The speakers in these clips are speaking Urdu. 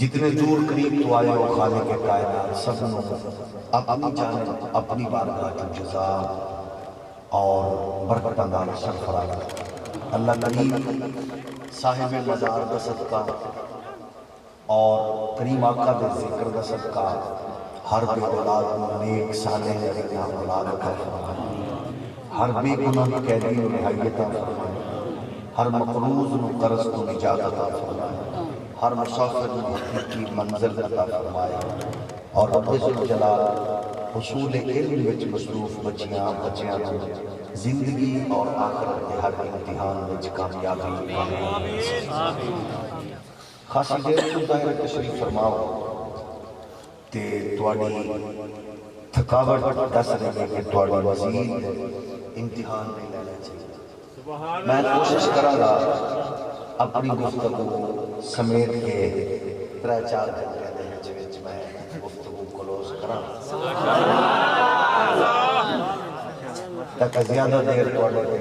جتنے دور قریب تو آئے ہو خالق کائنات سب نو اپنی جانب اپنی بارگاہ جو جزا اور برکتاں نال سرفراز اللہ کریم صاحب مزار دا صدقہ اور کریم آقا دے ذکر دا صدقہ ہر بے اولاد نو نیک صالح نرینا اولاد عطا فرمائے، ہر بے گناہ قیدی نو رہائی عطا فرمائے، ہر مقروض نو قرض تو نجات عطا فرمائے، ہر مسافر نو حقیقی منزل عطا فرمائے، اور رب ذوالجلال حصول علم وچ مصروف بچیاں نو زندگی اور آخرت کے ہر امتحان وچ کامیابی خاصی دیر تو ظاہر تشریف فرماؤ تے تواڈی تھکاوٹ دس رہی ہے کہ تواڈی مزید امتحان نہیں لینا چاہیے۔ میں کوشش کراں گا اپنی گفتگو سمیت کے 3-4 گھنٹے دے وچ میں گفتگو کلوز کراں تاکہ زیادہ دیر تواڈے تے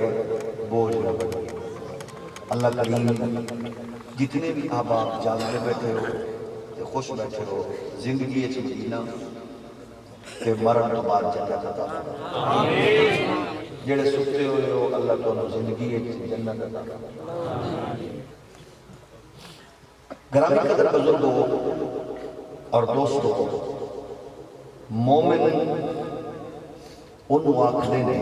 بوجھ نہ بنے۔ اللہ کریم جتنے بھی احباب جاگتے بیٹھے ہو تے خوش بیٹھے ہو زندگی وچ مدینہ تے مرن تو بعد جنت عطا فرمائے، جڑے ستے ہوئے ہو اللہ تانوں زندگی وچ جنت عطا فرمائے۔ گرامی قدر بزرگوں اور دوستوں، مومن انہوں آکھدے نے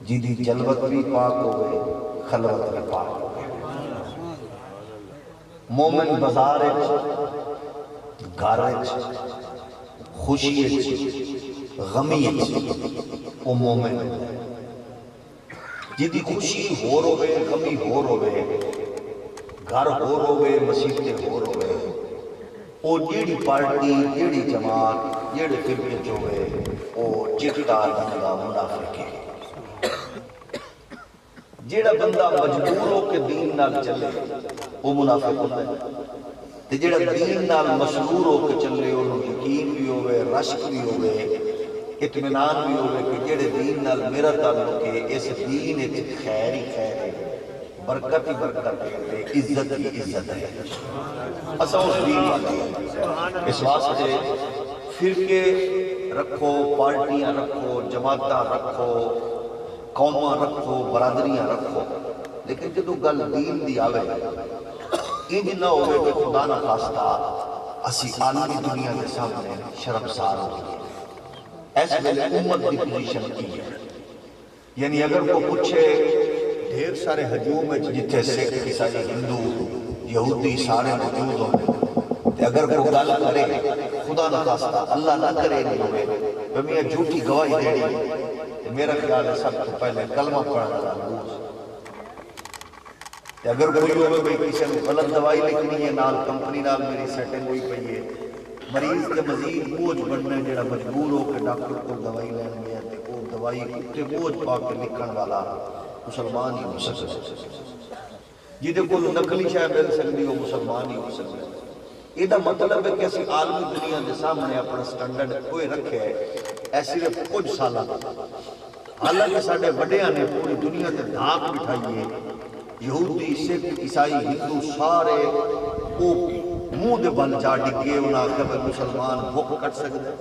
جیدی جلوت بھی پاک ہوئے خلوت بھی پاک ہوئے۔ مومن بازار گھر خوشی غمی وہ مومن جیدی خوشی ہو روے غمی ہو روے گھر ہو روے مسیحتے ہو روے وہ جیڑی پارٹی جیڑی جماعت جیڑے فرقے جو ہوئے وہ چٹا بندہ منافق ہے۔ جیڑا بندہ مجبور ہو کے دین نال چلے وہ منافق ہوتا ہے، تے جیڑا دین نال مسرور ہو کے چلے انہوں یقین بھی ہوئے رشک بھی ہوئے اطمینان بھی ہوئے کہ جیڑے دین نال میرا تعلق ہے اس دین وچ خیر ہی خیر ہے، برکت ہی برکت ہے، عزت ہی عزت ہے۔ اساں اس دین والے اس واسطے فرقے رکھو پارٹیاں رکھو جماعتاں رکھو قوماں رکھو برادریاں رکھو، لیکن جدو گل دین دی آوے انج نہ ہوئے کہ خدا نہ خواستہ اسی عالمی دنیا کے سامنے شرمسار ہو گئے۔ ایسے میں امت دی پوزیشن کی ہے، یعنی اگر وہ پوچھے ڈھیر سارے ہجوم ہے جتھے سکھ عیسائی ہندو یہودی سارے موجود ہوں، اگر وہ گل کرے خدا نہ خواستہ اللہ نہ کرے نہیں ہوئے تو میں جھوٹی گواہی دینی، میرا خیال ہے سب تو پہلے کلمہ پڑھنا ضرور۔ اگر کوئی ہوئے بھئی کسی نے غلط دوائی لکھنی ہے نال کمپنی نال میری سیٹنگ ہوئی پئی ہے، مریض کے مزید بوجھ بننے جڑا مجبور ہو کے ڈاکٹر کو دوائی لین گیا تے وہ دوائی تے بوجھ پا کے لکھن والا مسلمان ہی ہو سکتا ہے، جہدے کو نقلی شے مل سکتی وہ مسلمان ہی ہو سکتا ہے۔ یہ مطلب ہے کہ اسی عالمی دنیا کے سامنے اپنا سٹینڈرڈ کوئی رکھے ہے صرف کچھ سالہ، حالانکہ ساڈے وڈیاں نے پوری دنیا تے دھاک بٹھائی ہے، یہودی سکھ عیسائی ہندو سارے وہ منہ دے بل جا ڈگے انہاں آخیا کہ مسلمان بھوک کٹ سکتا ہے،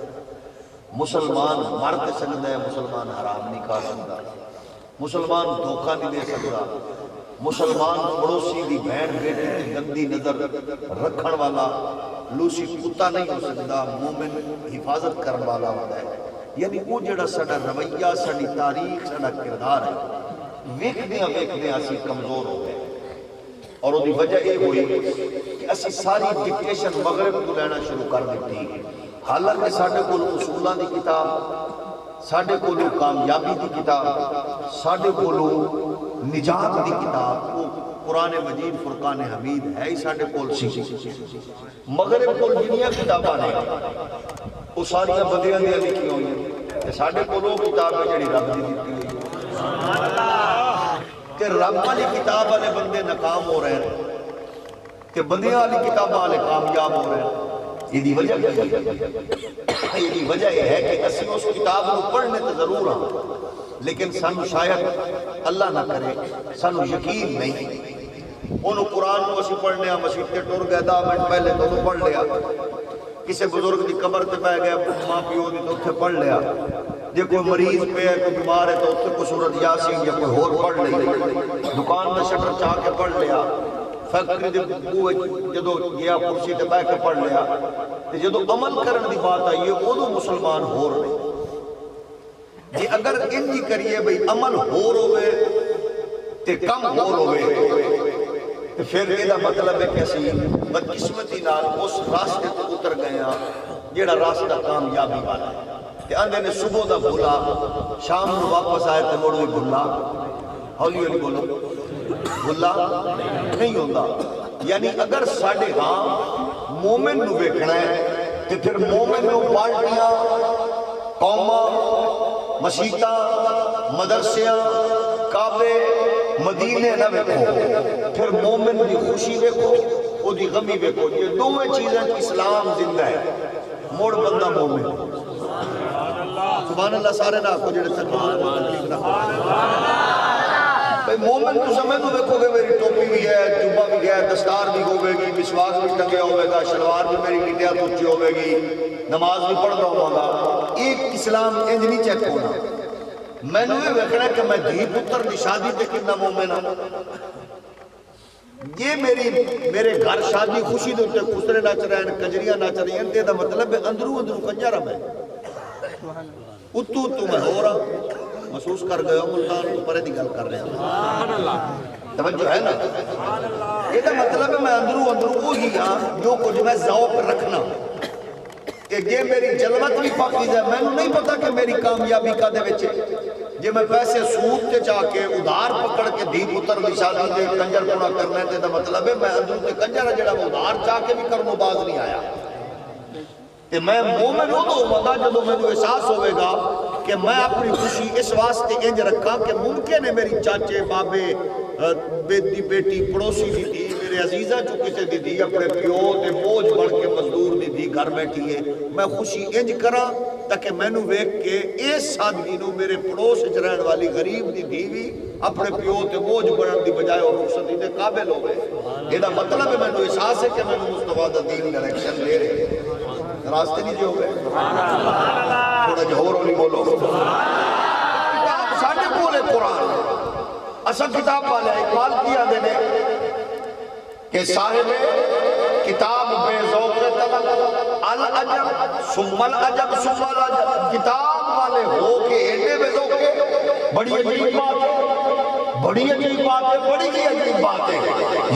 مسلمان مر دے سکتا ہے، مسلمان حرام نہیں کھا سکتا، مسلمان دھوکہ نہیں دے سکتا، مسلمان پڑوسی دی بہن بیٹی کی گندی نظر رکھن والا لوسی کتا نہیں ہو سکتا، مومن حفاظت کرن والا ہوتا ہے۔ یعنی وہ جڑا ساڈا رویہ ساڈی تاریخ ساڈا کردار ہے ویکھدیاں ویکھدیاں اسی کمزور ہو گئے، اور وہ دی وجہ یہ ہوئی کہ اسی ساری ڈکٹیشن مغرب کو لینا شروع کر دیتی، حالانکہ ساڈے کول اصولاں دی کتاب، ساڈے کول کامیابی دی کتاب، ساڈے کول نجات دی کتاب وہ قرآن مجید فرقان حمید ہے ہی ساڈے کول سی، مغرب کول جنیاں کتاباں نے وہ ساریاں بدیاں دیاں لکھی ہوئی ہیں، ساڈے کول وہ کتاب ہے جڑی رب دی دتی ہوئی کہ رب والی کتاب والے بندے ناکام ہو رہے ہیں کہ بندیاں والی کتاباں والے کامیاب ہو رہے ہیں۔ یہ وجہ یہ ہے کہ اسی اس کتاب کو پڑھنے تو ضرور ہاں، لیکن سانو شاید اللہ نہ کرے سانو یقین نہیں، انہوں قرآن کو اسی پڑھنے مسجد تے ٹر گئے 10 منٹ پہلے تو انہوں پڑھ لیا، کسی بزرگ کی قبر تے پہ گیا ماں پیو دی تو اتھے پڑھ لیا، جے کوئی مریض پہ ہے کوئی بیمار ہے تو اتھے کوئی سورت یاسین یا کوئی اور پڑھ لی، دکان میں شٹر چاہ کے پڑھ لیا، فیکٹری دے بوئے جدو گیا کرسی تے بیٹھ کے پڑھ لیا، جدو عمل کرن دی بات آئی ہے وہ مسلمان ہو رہے جی اگر انجی کریے بھئی عمل ہو روے تے کم ہو روے تو پھر یہ مطلب ہے کہ اسی بدقسمتی نال اس راستے تو اتر گئے ہیں جیڑا راستہ کامیابی والا ہے تے اندھے نے صبح دا بھولا شام نو واپس آئے تے مڑوی بھولا، ہولی ہولی بولو بھولا نہیں ہوتا، یعنی اگر ساڑھے ہاں مومن نو بیکھنا ہے تے پھر مومن نو پارٹیاں قوماں مسیطہ مدرسیاں کعبے مدینے نہ بیکھو، پھر مومن دی خوشی بیکھو او دی غمی بیکھو، یہ دوویں چیزیں اسلام زندہ ہے، موڑ بندہ مومن سبحان اللہ سارے نہ کو جڑے تکلیف نہ بھئی مومن تو سمجھ تو دیکھو گے میری ٹوپی بھی ہے، جبہ بھی ہے، دستار بھی ہوگے گی، مسواک بھی ٹنگیا ہوئے گا، شلوار بھی میری گٹیا توچی ہوئے گی، نماز بھی پڑھ رہا ہوگا، ایک اسلام انج نہیں چیک ہونا، میں نے یہ ویکھنا کہ میں دھی پتر دی شادی تے کتنا مومن ہوں، یہ میرے گھر شادی خوشی دے ہوتے خسرے ناچ رہے ہیں کجریاں ناچ رہے ہیں دا مطلب ہے اندرو کنجارہ میں اتو میں ہو رہا محسوس کر گئے ہو ملتان تو پرے دی گل کر رہے ہیں توجہ ہے نا یہ دا مطلب ہے میں اندرو وہی ہاں جو کچھ میں ذوق رکھنا کہ یہ میری جلوت بھی پاکیز ہے میں نہیں پتا کہ میری کامیابی کا دے وچے جے میں پیسے سود تے چاہ کے ادھار پکڑ کے دھی پتر دی شادی دے کنجر پونا کرنے تے دا مطلب ہے میں اندرو تے کنجر جڑا ادھار چاہ کے بھی کرنو باز نہیں آیا کہ میں مومن ہو تو مگا جدو میں نے احساس ہوئے گا کہ میں اپنی خوشی اس واسطے انج رکھا کہ ممکن ہے میری چاچے بابے بیٹی پڑوسی دی دی میرے عزیزہ جو کسے دی دی اپنے پیو تے بوجھ بڑھ کے مزدور دی دی گھر بیٹھی ہے میں خوشی انج کرا تاکہ میں نو ویک کے اس سادگی نو میرے پڑوس جرہن والی غریب دی دی بھی اپنے پیو تے بوجھ بڑھن دی بجائے اور رخصتی دے قابل ہوئے یہ دا مطلب ہے میں نو احساس ہے کہ میں نو مصطفیٰ دا دین ڈائریکشن لے رہے راستے نہیں جو ہوئے تھوڑا جہور ہولی بولو کتاب ساڑھے بولے قرآن اصل کتاب والے اقبال کیا دینے کہ صاحب کتاب بے ذوق طلب العجب ثم العجب ثم العجب کتاب والے ہو کے ایڈے بے ذوق بڑی عجیب بات ہے بڑی عجیب بات ہے بڑی عجیب بات ہے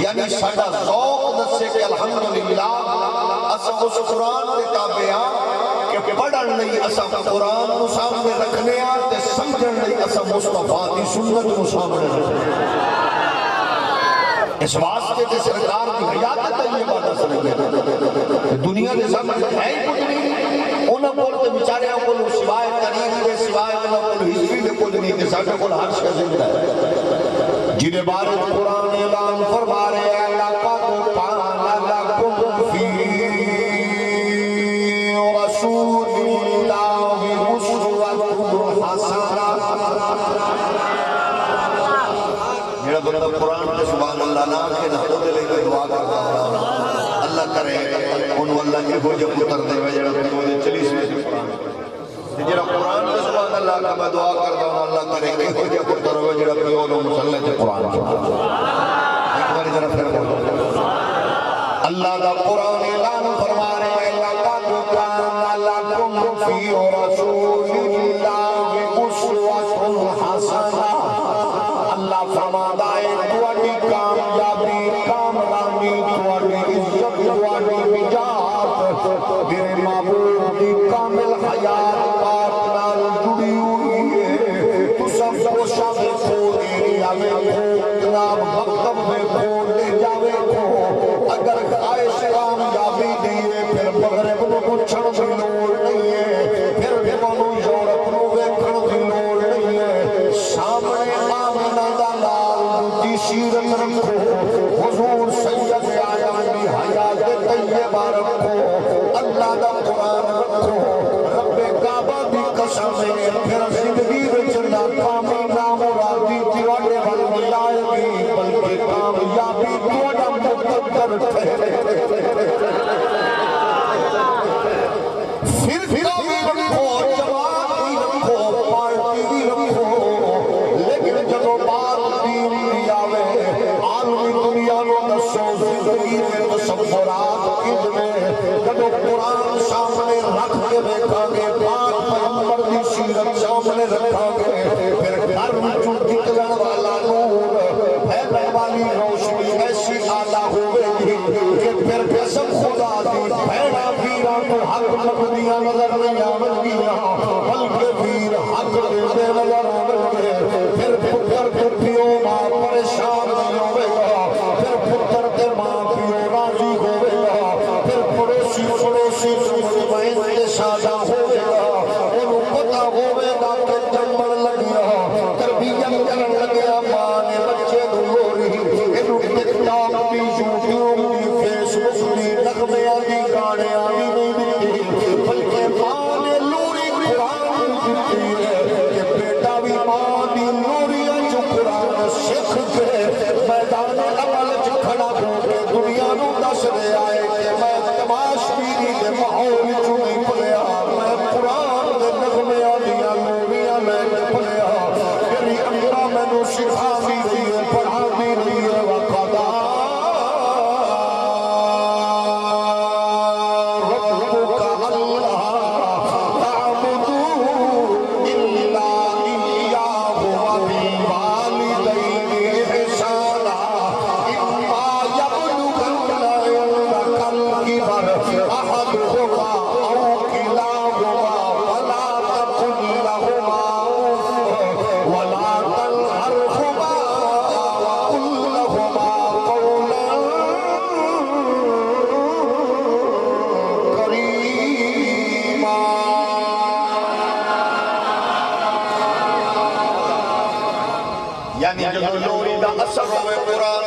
یعنی ساڑھا ذوق دسے کہ الحمدللہ اسا اس قرآن دے تابعہ کہ پڑھن نہیں اسا قرآن کو سامنے رکھنے آتے سمجھن نہیں اسا مصطفیٰ دی سنت کو سامنے رکھنے اس واسطے کے سرکار کی حیات طیبہ دس رہے دنیا کے سامنے ہے ہی کچھ نہیں انہوں بولتے بیچارے کو سوائے تاریخ کے سوائے انہوں کو ہسٹری دے کچھ نہیں کہ ساڑھے کو ہر شے زندہ ہے جنہیں بارے قرآن اعلان فرما رہے ہیں لَقَدْ كَانَ لَكُمْ فِي رَسُولِ اللَّهِ أُسْوَةٌ حَسَنَةٌ میرا بندہ قرآن کے سبحان اللہ نہ آنکھیں نہ ہو دے لے کے دعا کرتا ہوں اللہ کرے انہوں اللہ کی ہو جب اتر دے میں جڑا تو دے چلی سے قرآن جڑا قرآن کے سبحان اللہ کا میں دعا کرتا ہوں اللہ کرے کہ ہو جب اتر ہوئے جڑا پیو لو مسلح سے قرآن ایک باری ذرا پھر بولو اللہ دا قرآن اعلان فرما رہے ہیں لَقَدْ كَانَ لَكُمْ فِي رَسُولِ اللَّهِ أُسْوَةٌ حَسَنَةٌ اللہ فرماتا ہے تواڈی کامیابی کامرانی تواڈی عزت تواڈی نجات میرے معبود کی کامل حیات پاک نال جڑی ہوئی ہے تو سب کو شب کھو دے آوے کھو جناب مکتب میں کھو لے جاوے کھو اگر خواہش کامیابی دیئے پھر مغرب کو چھڑ بھی لوڑ نہیں ہے پھر بھی منو پر ٹھہرے فرقہ بھی رکھو جماعت بھی رکھو پارٹی بھی رکھو لیکن جدو بات دین دی آوے عالمی دنیا نو دسو زندگی میں تصورات کجنے جدو قرآن سامنے رکھ کے دیکھا گے پاک پیغمبر دی سیرت سامنے رکھا گے پھر گھر وچوں نکلن والا نور پھیلنے والی روشنی ایسی اعلیٰ ہوئے گی کہ پھر قسم خدا دی بھیڑا پیرا تو حق مقدیاں نظر نہیں آمد گیا بلکہ پیر حق دے نظر آمد گئے پھر پتر کے پیو ماں پریشان نہیں ہوئے گا پھر پتر کے ماں پیو راضی ہوئے گا پھر پڑوسی مہین سادہ ہوئے گا انہوں پتہ ہوئے گا کہ جمبر لگیا تربیت کرن لگیا ماں نے بچے دلوری انہوں ٹک ٹاک دی یوٹیوب دی فیس بک دی نغمیاں دی گانے آنی نہیں دیتی بلکہ ماں نے لوری قرآن دیتی ہے کہ بیٹا بھی ماں دی لوری جو قرآن سکھ کے میدان عمل جو کھڑا ہو کے دنیا نو دس رہے آئے کہ میں تماش پیری دے ماحول جو نہیں پلیا میں قرآن دے نغمیاں دیا لوریاں میں نے پلیا میری امرہ میں نو سکھا بھی رہی ہے پڑھا بھی رہی ہے وقدا ربک اللہ تعبدو الا ایاہ وبالوالدین احسانا اما یبلغن عندک الکبر احدہما او کلاہما فلا تقل لہما اف ولا تنہرہما وقل لہما قولا کریما یعنی جب لوری دا اثر ہوئے قرآن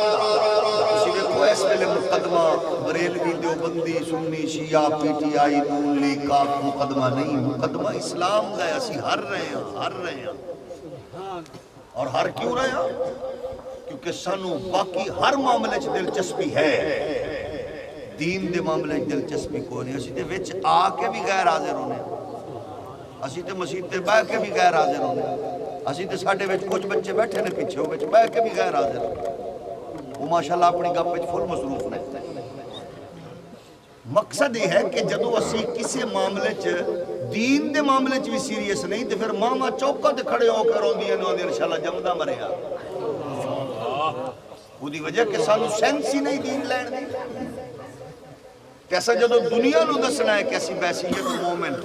اسی دیکھو اس پہلے مقدمہ بریلوی دیوبندی سنی شیعہ پی ٹی آئی نون لیگ کاف مقدمہ نہیں مقدمہ اسلام کا ہے اسی ہر رہے ہیں اور ہر کیوں رہے ہیں کیونکہ سانو باقی ہر معاملے چ دلچسپی ہے دین دے معاملے چ دلچسپی کوئی نہیں اسی تے وچ آ کے بھی غیر حاضر ہونے اسی تے مسجد تے بیٹھ کے بھی غیر حاضر ہونے اسی تے ساڈے وچ کچھ بچے بیٹھے نے پیچھے وہ وچ بیٹھ کے بھی غیر حاضر وہ ماشاءاللہ اپنی گپ وچ فل مصروف نے مقصد یہ ہے کہ جدو اسی کسی معاملے چ دین دے معاملے چ بھی سیریس نہیں تے پھر ماما چوکا تے کھڑے ہو کے روندیاں نے انشاءاللہ جمدا مریا وہ دی وجہ کہ سانو سینس ہی نہیں دین لین دی کیسا جدو دنیا نو دسنا ہے کیسی بحثیت مومن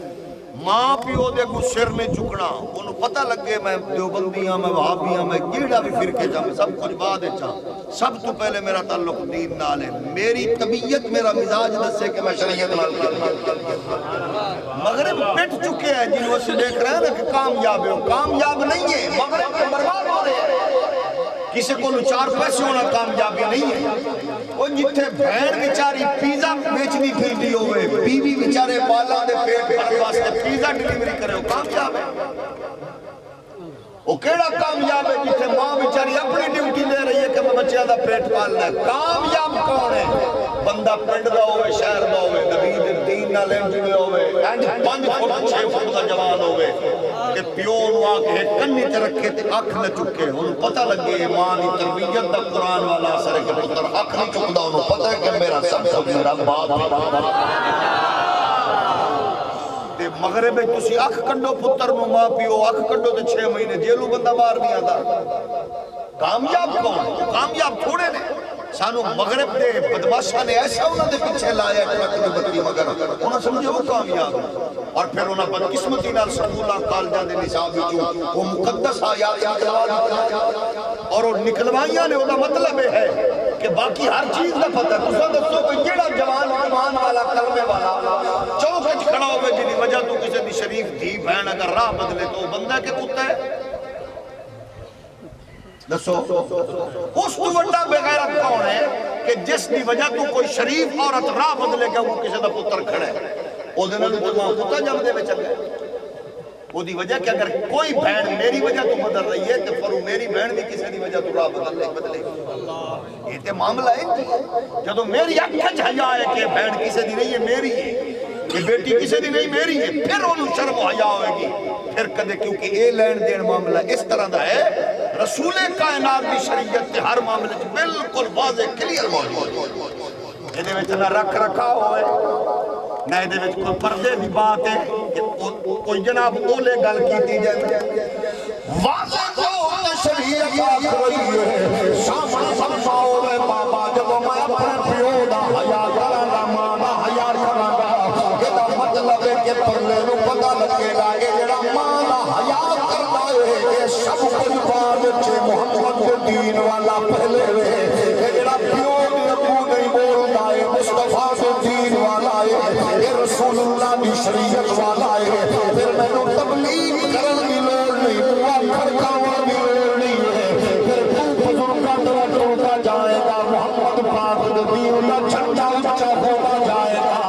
ماں پیو دے کو سر میں چکنا انہوں پتہ لگے میں دیوبندی ہاں میں وہابی ہاں میں جیڑا بھی فرقے چاہ میں سب کچھ بعد چاہ سب تو پہلے میرا تعلق دین نال ہے میری طبیعت میرا مزاج دسے کہ میں شریعت نال مغرب پٹ چکے ہیں جنہوں سے دیکھ رہے ہیں نا کہ کامیاب ہے کامیاب نہیں ہے مغرب کے برباد ہو رہے ہیں کسی کو چار پیسے ہونا کامیابی نہیں ہے وہ جتھے بھیڑ بیچاری پیزا بیچنی پھرتی ہوئے بیوی بیچارے بالا دے پیٹ بھرنے واسطے پیزا ڈیلیوری کرے ہو کامیاب ہے وہ کیڑا کامیاب ہے جتھے ماں بیچاری اپنی ڈیوٹی دے رہی ہے کہ میں بچیاں دا پیٹ پالنا ہے کامیاب کون ہے بندہ پنڈ دا ہوئے شہر دا ہوئے نبی دین نہ لینجنے ہوئے 5 فٹ 6 فٹ دا جوان ہوئے کہ پیو نو آکے کنی تے رکھے تے اکھ نہ چکے انہوں پتہ لگے ماں دی تربیت دا قرآن والا اثر ہے کہ پتر اکھ نہیں چکدا انہوں پتہ ہے کہ میرا سب کچھ میرا باپ مغرب میں تسی اکھ کنڈو پتر نو ماں پیو اکھ کنڈو تے 6 مہینے جیلو بندہ باہر نہیں آتا کامیاب کون ہے کامیاب تھوڑے نے سانو مغرب دے بدماشاں نے ایسا انہوں نے پیچھے لایا ٹرک دی بتی مگر انہوں سمجھے وہ کامیاب اور پھر انہوں بدقسمتی نال سکولاں کالجاں دے نصاب وچوں وہ مقدس آیات نکلوا دیتے اور وہ نکلوائیاں نے وہ مطلب ہے کہ باقی ہر چیز کا پتہ ہے تساں دسو کوئی جیڑا جوان ایمان والا کلمے والا چوک وچ کھڑا ہوئے جی وجہ تو کسی دی شریف دھی بہن اگر راہ بدلے تو بندہ کے کتا ہے دسو اس تو بڑا بغیرت کون ہے کہ جس دی وجہ تو کوئی شریف عورت راہ بدلے گا وہ کسی دا پتر کھڑا ہے او دے نال تو ماں کتا جم دے وچ گئے وہ دی وجہ کہ اگر کوئی بہن میری وجہ تو بدل رہی ہے تو فرو میری بہن بھی کسی دی وجہ تو راہ بدلے یہ تے معاملہ ہے جدو میری اکھج حیا ہے کہ بہن کسی دی نہیں ہے میری ہے یہ بیٹی کسی دی نہیں میری ہے پھر انہوں شرم و حیا ہوئے گی پھر کدے کیونکہ اے لین دین معاملہ اس طرح دا ہے رسول کائنات کی شریعت تے ہر معاملے بالکل واضح کلیئر موجود یہ دے وچ نہ رکھ رکھا ہوئے نہ دے وچ کوئی پردے دی بات ہے کہ کوئی جناب اولے گل کیتی جائے واضح جو شریعت آکھ رہی ہے سامنے فرماؤ میں بابا جب میں اپنے پیو دا حیا کراں ماں دا حیا کراں یہ مطلب ہے کہ پرلے نو پتہ لگے گا کہ جڑا ماں دا حیا کردا ہے یہ سب کچھ بعد وچ محمد دے دین والا پہلے ہے جڑا پیو دی ابو نہیں بولدا ہے مصطفیٰ دے دین والا ہے یہ رسول اللہ دی شریعت والا ہے پھر مینوں تبلیغ کرن دی لوڑ نہیں دعا کھڑکاون دی لوڑ نہیں ہے پھر تو بزرگاں دا ٹوٹا جائے گا محمد پاک دے دین دا جھنڈا اونچا ہوتا جائے گا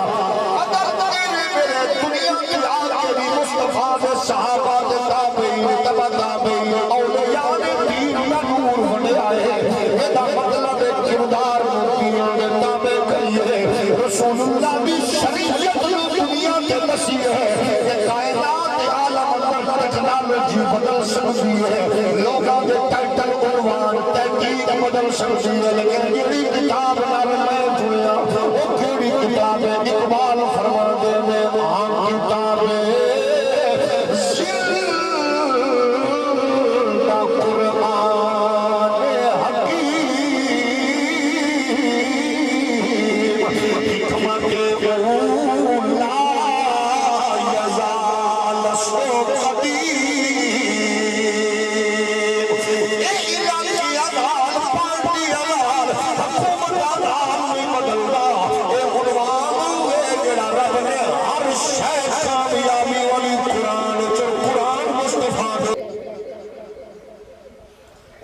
اگر تیرے میرے دنیا کی آخری مصطفیٰ دے صحابہ دے تابعین تبع تابعین اولیاء نے دین دا نور بنیا ہے یہ دا مطلب ہے کردار دین دے تابع کریے رسول اللہ دی شریعت دنیا کے مسیح ہے یہ کائنات عالم اندر ٹیکنالوجی بدل سکتی ہے لوگوں کے ٹائٹل عنوان تحقیق بدل سکتی ہے لیکن یہ کتاب نال میں جڑیا وہ کیڑی کتاب ہے اقبال فرماندے میں آن کتاب ہے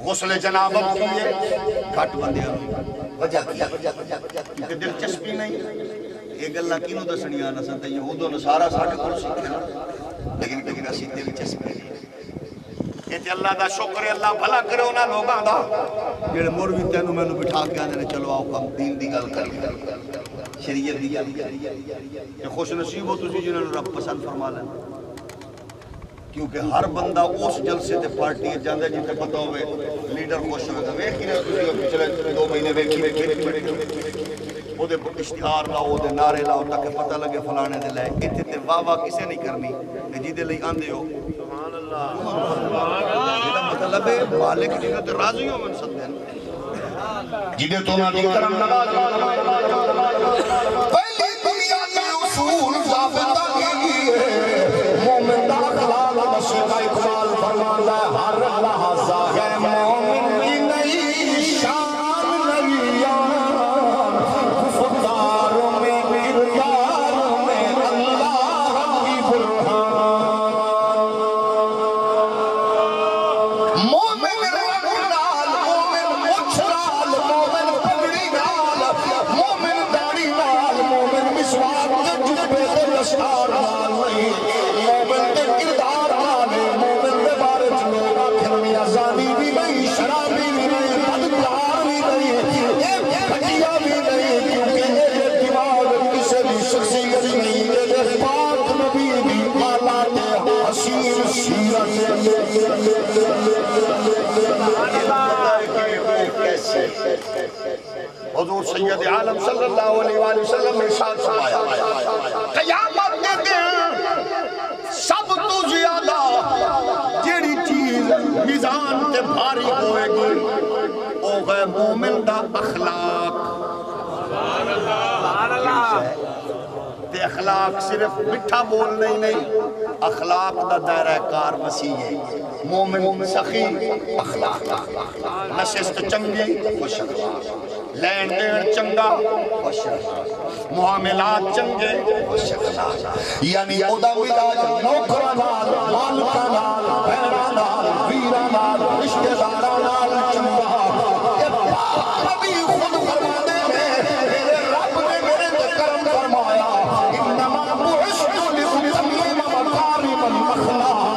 غسل جنابت کیے گھٹ بندے وجہ کہ دلچسپی نہیں یہ گلاں کینوں دسنیاں نہ سن تے یہود و نصارا ساڈے کول سیکھے لیکن اسی دلچسپی نہیں یہ تے اللہ دا شکر ہے اللہ بھلا کرے انہاں لوگاں دا جڑے مولوی تینوں مینوں بٹھا کے آندے نے چلو آؤ کم دین دی گل کریے شریعت دی گل کریے خوش نصیب ہو تسی جنہاں نوں رب پسند فرما لیں کیونکہ ہر بندہ اس جلسے تے پارٹی جاندہ ہے جتے پتہ ہوئے لیڈر خوش ہوئے گا ویکھی نے تسی پچھلے 2 مہینے ویکھی وہ دے اشتہار لاؤ وہ دے نعرے لاؤ تاکہ پتہ لگے فلانے دے لائے اتنے تے واہ واہ کسے نہیں کرنی جی دے لئی آندے ہو سبحان اللہ یہ مطلب ہے مالک جنہوں تے راضی ہو من سد ہیں جنہیں تو نہ دی کرم نواز پہلی دنیا کے اصول ضابطہ کی ہے مومن دا اخلاق مسیح کا اقبال فرماتا ہے ہر لحظہ ہے مومن کی نئی شان نئی یان خفداروں میں کرداروں میں اللہ کی برہان مومن رنگال مومن مچھرال مومن پگڑی نال مومن داڑی نال مومن مسواک کے جبے سے لشکار نال نہیں مومن کے کردار نال مومن کے بارے لوگ آخر میں ازانی بھی نہیں شرابی بھی نہیں بدکار بھی نہیں ایک کھٹیا بھی نہیں کیونکہ یہ دماغ کسی بھی شخصیت نہیں یہ پاک نبی بھی حالات حسین سیرت حضور سید عالم صلی اللہ علیہ وآلہ وسلم نے ارشاد فرمایا قیامت کے دن سب تو زیادہ جیڑی چیز میزان تے بھاری ہوئے گی او ہے مومن دا اخلاق سبحان اللہ تے اخلاق صرف مٹھا بولنا ہی نہیں اخلاق دا دائرہ کار وسیع ہے مومن سخی اخلاق نشست چنگی خوش اخلاق لین دین چنگا خوش اخلاق معاملات چنگے خوش اخلاق یعنی اودا ملاج نوکراں نال مالکاں نال بہناں نال ویراں نال رشتہ داراں نال چنگا نبی خود فرماتے ہیں میرے رب نے میرے تے کرم فرمایا انما بعثت لأتمم مکارم الاخلاق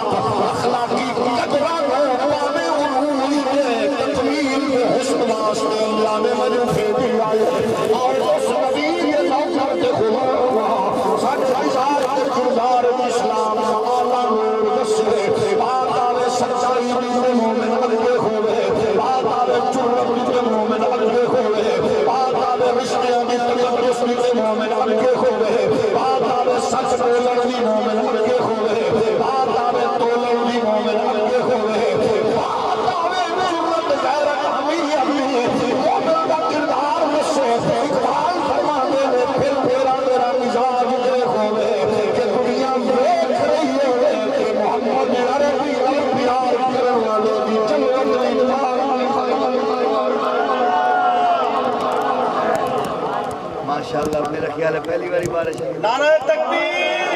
ماشاءاللہ میرا خیال ہے پہلی باری بارش ہے نعرہ تکبیر،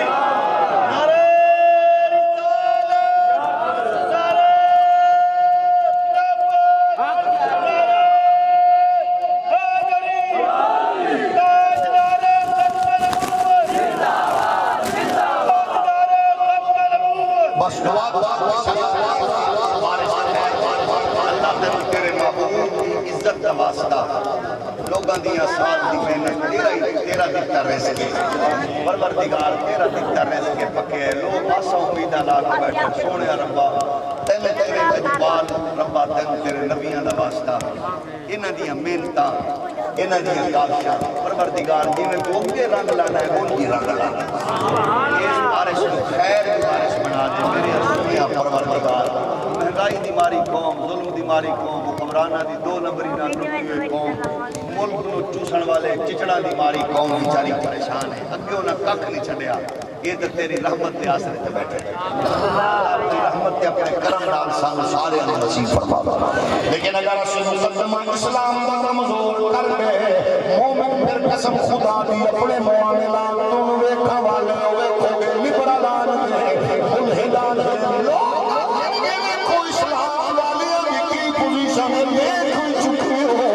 نعرہ رسالت، نعرہ خلافت، نعرہ حیدری، تاجدار ختم نبوت، تاجدار ختم نبوت۔ بس دعا اللہ تیرے محبوب کی عزت کا واسطہ لوگاں دیا سال دی محنت تیرا دیتا رزق ہے پروردگار تیرا دیتا رزق ہے پکے ہے لوگ آسا امیدہ لا کے بیٹھے سونے ربا تینے تیرے مجبال ربا تینے تیرے نبیاں دا واسطہ انہ دیا محنتاں انہ دیا کاشاں پروردگار جی میں تو کے رنگ لانا ہے ان کی رنگ لانا ہے اس بارش کو خیر کی بارش بنا دے میرے سنیا پروردگار مہنگائی دی ماری قوم ظلم دی ماری قوم حکمرانہ دی دو نمبری نہ لٹی ہوئے قوم ملک نو چوسن والے چچڑا دی ماری قوم بیچاری پریشان ہے اگیوں نہ ککھ نہیں چھڈیا یہ تو تیری رحمت کے آسرے تے بیٹھے اپنی رحمت کے اپنے کرم نال سان سارے نے نصیب فرما لیکن اگر اسی مقدمہ اسلام دا کمزور کر دے مومن پھر قسم خدا دی اپنے معاملات تو ویکھا والے ویکھو گے لبرالان دے ملحدان دے لوگ دیکھو اسلام والے کی پوزیشن دیکھ چکے ہو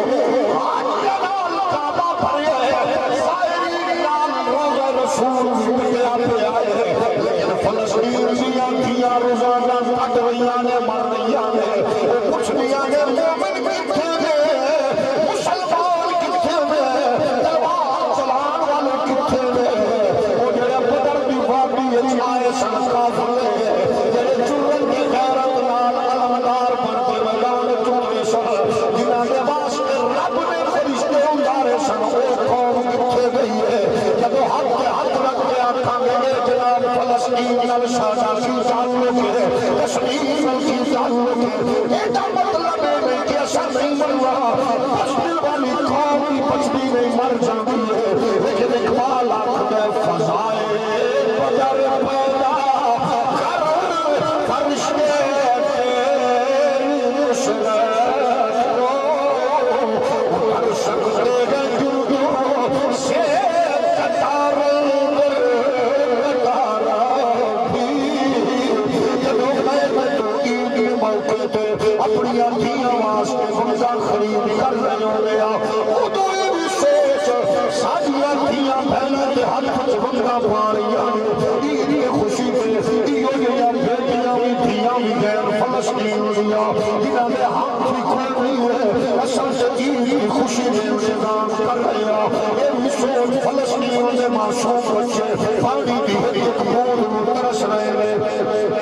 آج جلال کعبہ بھرے سائری نام روزہ رسول زندگیاں پہ آئے لیکن فلسطین دیا روزانہ کٹ رہیاں نے مر رہیاں نے کچھ دیا نے مومن کتھے میں مسلمان کتھے میں تلوار چلان والے کتھے میں وہ جڑے بدر دی وادی آئے سن کافر جڑے چورن کی غیرت نال علمدار بنتے میدان چونے سن جنہاں کے واسطے رب نے فرشتے اتارے سن وہ قوم کتھے گئی ہے جب حق کے حق رکھ کے آکھاں گے جناب فلسطین نال ساڈا کی تعلق ہے کشمیر نال کی تعلق ہے ایڈا مطلب ہے کہ ایسا نہیں مرنا بچنے والی قوم کی بچتی نہیں مر جاتی ہے لیکن اقبال آخر فضائے بدر پیدا کر فرشتے تیری نصرت کو ہر سکتے گئے جردوں سے قطاروں پر قطارہ بھی جدوں میں تو عید کے موقع پہ اپنی دھیاں واسطے غمزہ خرید کر رہے ہو گیا ادھو یہ بھی سوچ ساجیاں دھیاں پہلے کے ہاتھ کچھ غمزہ پا رہی ہیں عید کی خوشی پہ ایو یہ بیٹیاں بھی دھیاں بھی غیر فلسطین دیا جنہاں نے حق بھی کھل نہیں ہے اصل سے عید کی خوشی میں انتظام کر رہے ہیں یہ بھی سوچ فلسطین نے معصوم بچے پانی بھی ایک بول ترس رہے ہیں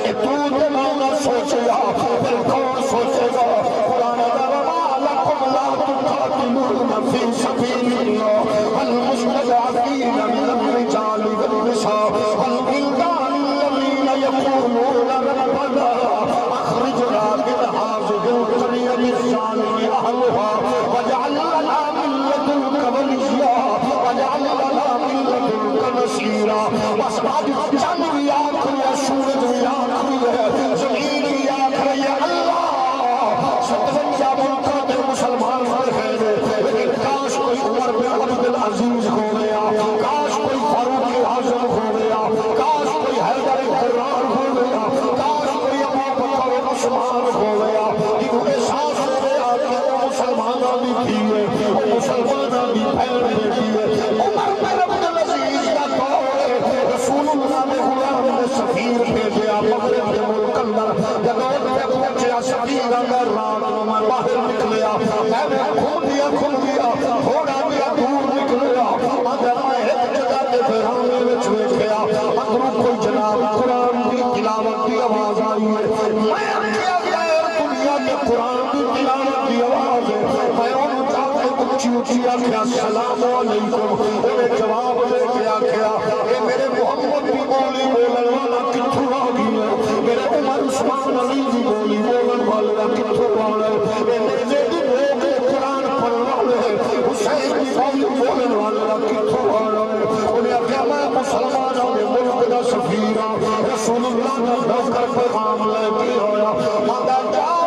کہ تو نہ سوچیا پھر کون سوچے گا قرآن وما لکم لا تقاتلون فی سبیل اللہ والمستضعفین من الرجال والنساء والولدان الذین یقولون ربنا اخرجنا من هذه القرية الظالم اهلها واجعل لنا من لدنك وليا واجعل لنا من لدنك نصيرا واسباب چند بھی آخری ہے سورج بھی آخری ہے زمین بھی آخری ہے اللہ 57 ملکوں کے مسلمان ہر ہیں لیکن کاش کوئی عمر بن عبدالعزیز ہو گیا کاش کوئی فاروق اعظم ہو گیا کاش کوئی حیدر کرار ہو گیا کاش کوئی ابو بکر عثمان ہو گیا انہوں احساس ہو گیا کہ وہ مسلمانہ بھی تھی ہے وہ مسلمانہ بھی پھیل بیٹھی ہے عمر بن عبدالعزیز کا دور ہے رسول اللہ نے غلام نے سفیر بھیجیا مغرب کے ملک اندر جب وہ پہنچیا سفیر اندر رات میں باہر نکلیا میں نے کھل دیا تھوڑا دیا دور نکلیا مگر میں ایک جگہ کے فیرانے میں چھوٹ گیا اندروں کوئی جناب قرآن کی تلاوت کی آواز آئی ہے میں کیا غیر دنیا کے قرآن کی تلاوت کی آواز ہے میں انہوں جا کے اچھی آکھیا السلام علیکم انہیں جواب دے کے آکھیا کہ میرے محمد بھی بولی بولن والا کتھوں آ گیا میرے عمر عثمان علی بھی بولی بولن والا کتھوں آ گیا میرے زیدی لوگ قرآن پڑھ والے حسین بھی بولی بولن والا کتھوں آ گیا انہیں آکھیا میں مسلمانوں نے ملک دا سفیرہ رسول اللہ کا نوکر پیغام لے کے آیا ماندہ جاؤ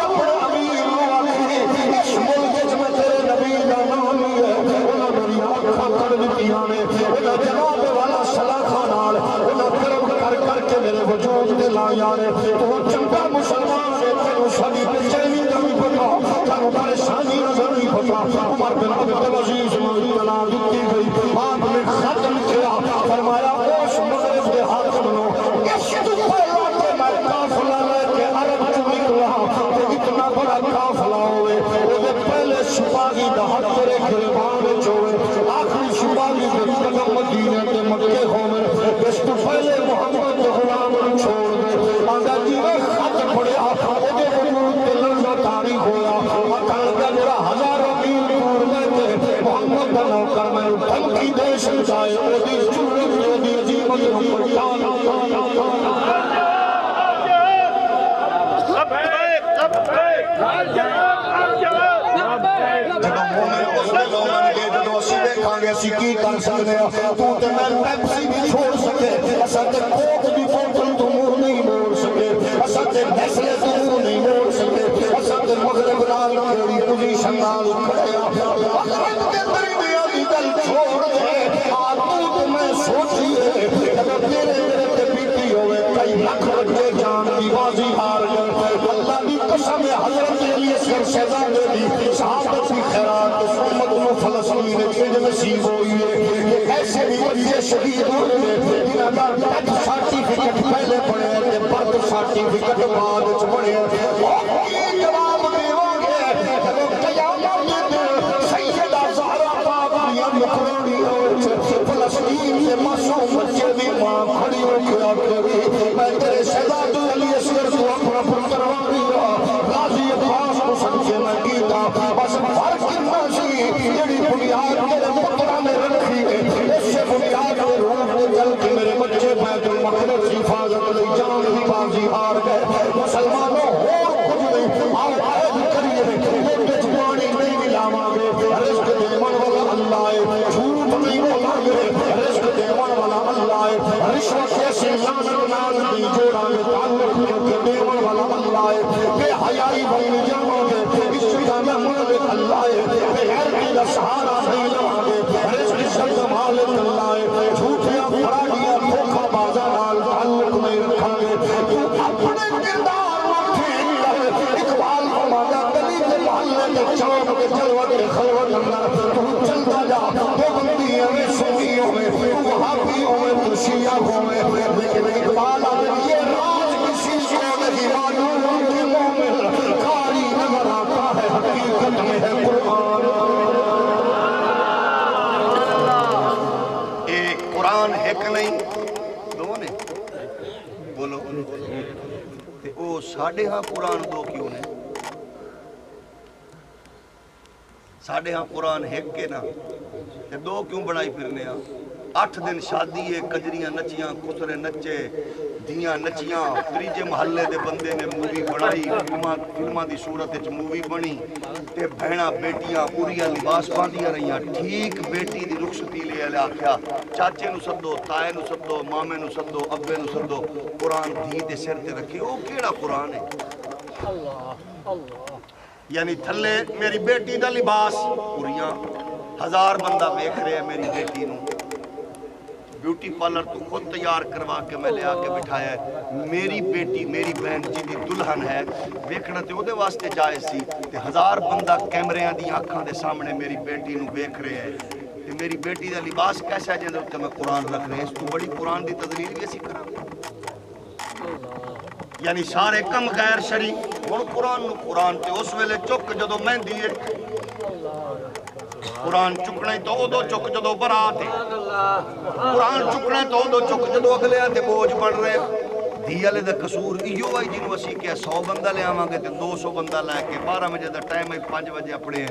اپنے امیر نو آکھی اس ملک میں تیرے نبی کا نام ہے انہوں نے العزیز میں اطلاع دیتی گئی آپ نے ختم کیا فرمایا اس مغرب کے حاکم نو اس تو پہلا کہ میں قافلہ لے کے عرب چ نکلا تو اتنا بڑا قافلہ ہوئے وہ پہلے سپاہی دا ہاتھ تیرے گریبان چھوڑے آخری سپاہی دے قدم مدینے کے مکے ہوئے اس تو پہلے محمد غلام چھوڑ دے آنگا جی میں خط پڑیا وہ دے وجود کے لرزہ تاریخ ہویا مکان کا جرا ہزاروں میل دور میں تھے محمد کا نوکر میں دھمکی دے سمجھائے وہ دی جرم وہ دی عظیمت کو پہچان جدو مومن اس نے مومن کے جدو اسی دیکھاں گے اسی کی کر سکنے تو تے میں پیپسی بھی چھوڑ سکے ایسا تے کوک بھی بوتل تو منہ نہیں موڑ سکے ایسا تے نیسلے تو منہ نہیں موڑ سکے ایسا تے مغرب نال کھڑی پوزیشن نال کھڑیا مغرب کے درمیان دی گل چھوڑ دے آتو میں سوچیے جب میرے تے بیتی ہوئے کئی لاکھ رکھے جان کی بازی ہار گئے اللہ کی قسم حضرت علی اصغر شہزادے دی شہادت کی خیرات امت و فلسطین کے نصیب ہوئی ہے ایسے بھی بچے شہید ہوئے جنہاں دا ڈیتھ سرٹیفکیٹ پہلے پڑے تے برتھ سرٹیفکیٹ بعد وچ پڑے کی جواب دیو گے جب قیامت دن سیدہ زہرا پاک دی نکلانی ہو فلسطین کے معصوم بچے دی ماں کھڑی ہو کے آکھے میں تیرے شہزادے علی اصغر کو اپنا پتر وانگا غازی عباس کو سمجھے میں کیتا بس فرق سی جڑی بنیاد میرے پترا نے رکھی ہے اس سے بنیاد میں روح نے جل کے میرے بچے بیت المقدس کی حفاظت لئی جان کی بازی ہار گئے مسلمانوں اور کچھ نہیں آؤ عہد کریے موٹے پانی نہیں ملاواں گے رزق دیون والا اللہ ہے جھوٹ نہیں بولاں گے رزق دیون والا اللہ ہے رشوت ایسی لعنت نال نہیں جوڑاں گے تعلق کے دیون والا اللہ ہے بے حیائی بن جاواں گے اس کا مالک اللہ ہے بے غیرتی کا سہارا نہیں لواں گے رزق سب مالک اللہ ہے جھوٹیاں فراڈیاں دھوکہ بازاں نال تعلق نہیں رکھاں گے تو اپنے کردار میں ٹھیک ہے اقبال فرماتا گلی کے محلے کے چاند کے جلوت کے خلوت اندر تو چلتا جا تو بندیوں میں سنیوں میں وہابیوں میں تو شیعوں میں لیکن اقبال یہ راز کسی سے نہیں معلوم کہ مومن کاری نظر آتا ہے حقیقت میں ہے قرآن ایک قرآن ایک نہیں دو نے بولو تے او ساڑھے ہاں قرآن دو کیوں نے ساڑھے ہاں قرآن ایک کے نا تے دو کیوں بڑھائی پھرنے ہاں 8 دن شادی ہے کجریاں نچیاں خسرے نچے دیاں نچیاں تریجے محلے دے بندے نے مووی بنائی فلماں دی صورت وچ مووی بنی تے بہنا بیٹیاں پوریا لباس باندیاں رہیاں ٹھیک بیٹی دی رخصتی لے لے آکھیا چاچے نو سدو تائے نو سدو مامے نو سدو ابے نو سدو قرآن دھی دے سر تے رکھے او کیڑا قرآن ہے یعنی تھلے میری بیٹی دا لباس پوریاں 1000 بندہ دیکھ رہے ہیں میری بیٹی نو بیوٹی پارلر تو خود تیار کروا کے میں لے آ کے بٹھایا ہے میری بیٹی میری بہن جی دی دلہن ہے ویکھنا تے او دے واسطے جائز سی تے 1000 بندہ کیمریاں دی آنکھاں دے سامنے میری بیٹی نو ویکھ رہے ہیں تے میری بیٹی دا لباس کیسا ہے جے تے میں قرآن رکھ رہے ہیں اس تو بڑی قرآن دی تذلیل بھی اسی کراں یعنی سارے کم غیر شرعی ہن قرآن تے اس ویلے چک جدو مہندی ہے قرآن چکنے تو ادو چک جدو برات ہے قرآن چکنے تو ادو چک جدو اگلے آتے بوجھ بڑھ رہے دھی والے دا قصور ایو آئی جنوں اسی کیا 100 بندہ لے آواں گے تے 200 بندہ لے کے 12 بجے دا ٹائم ہے 5 بجے اپنے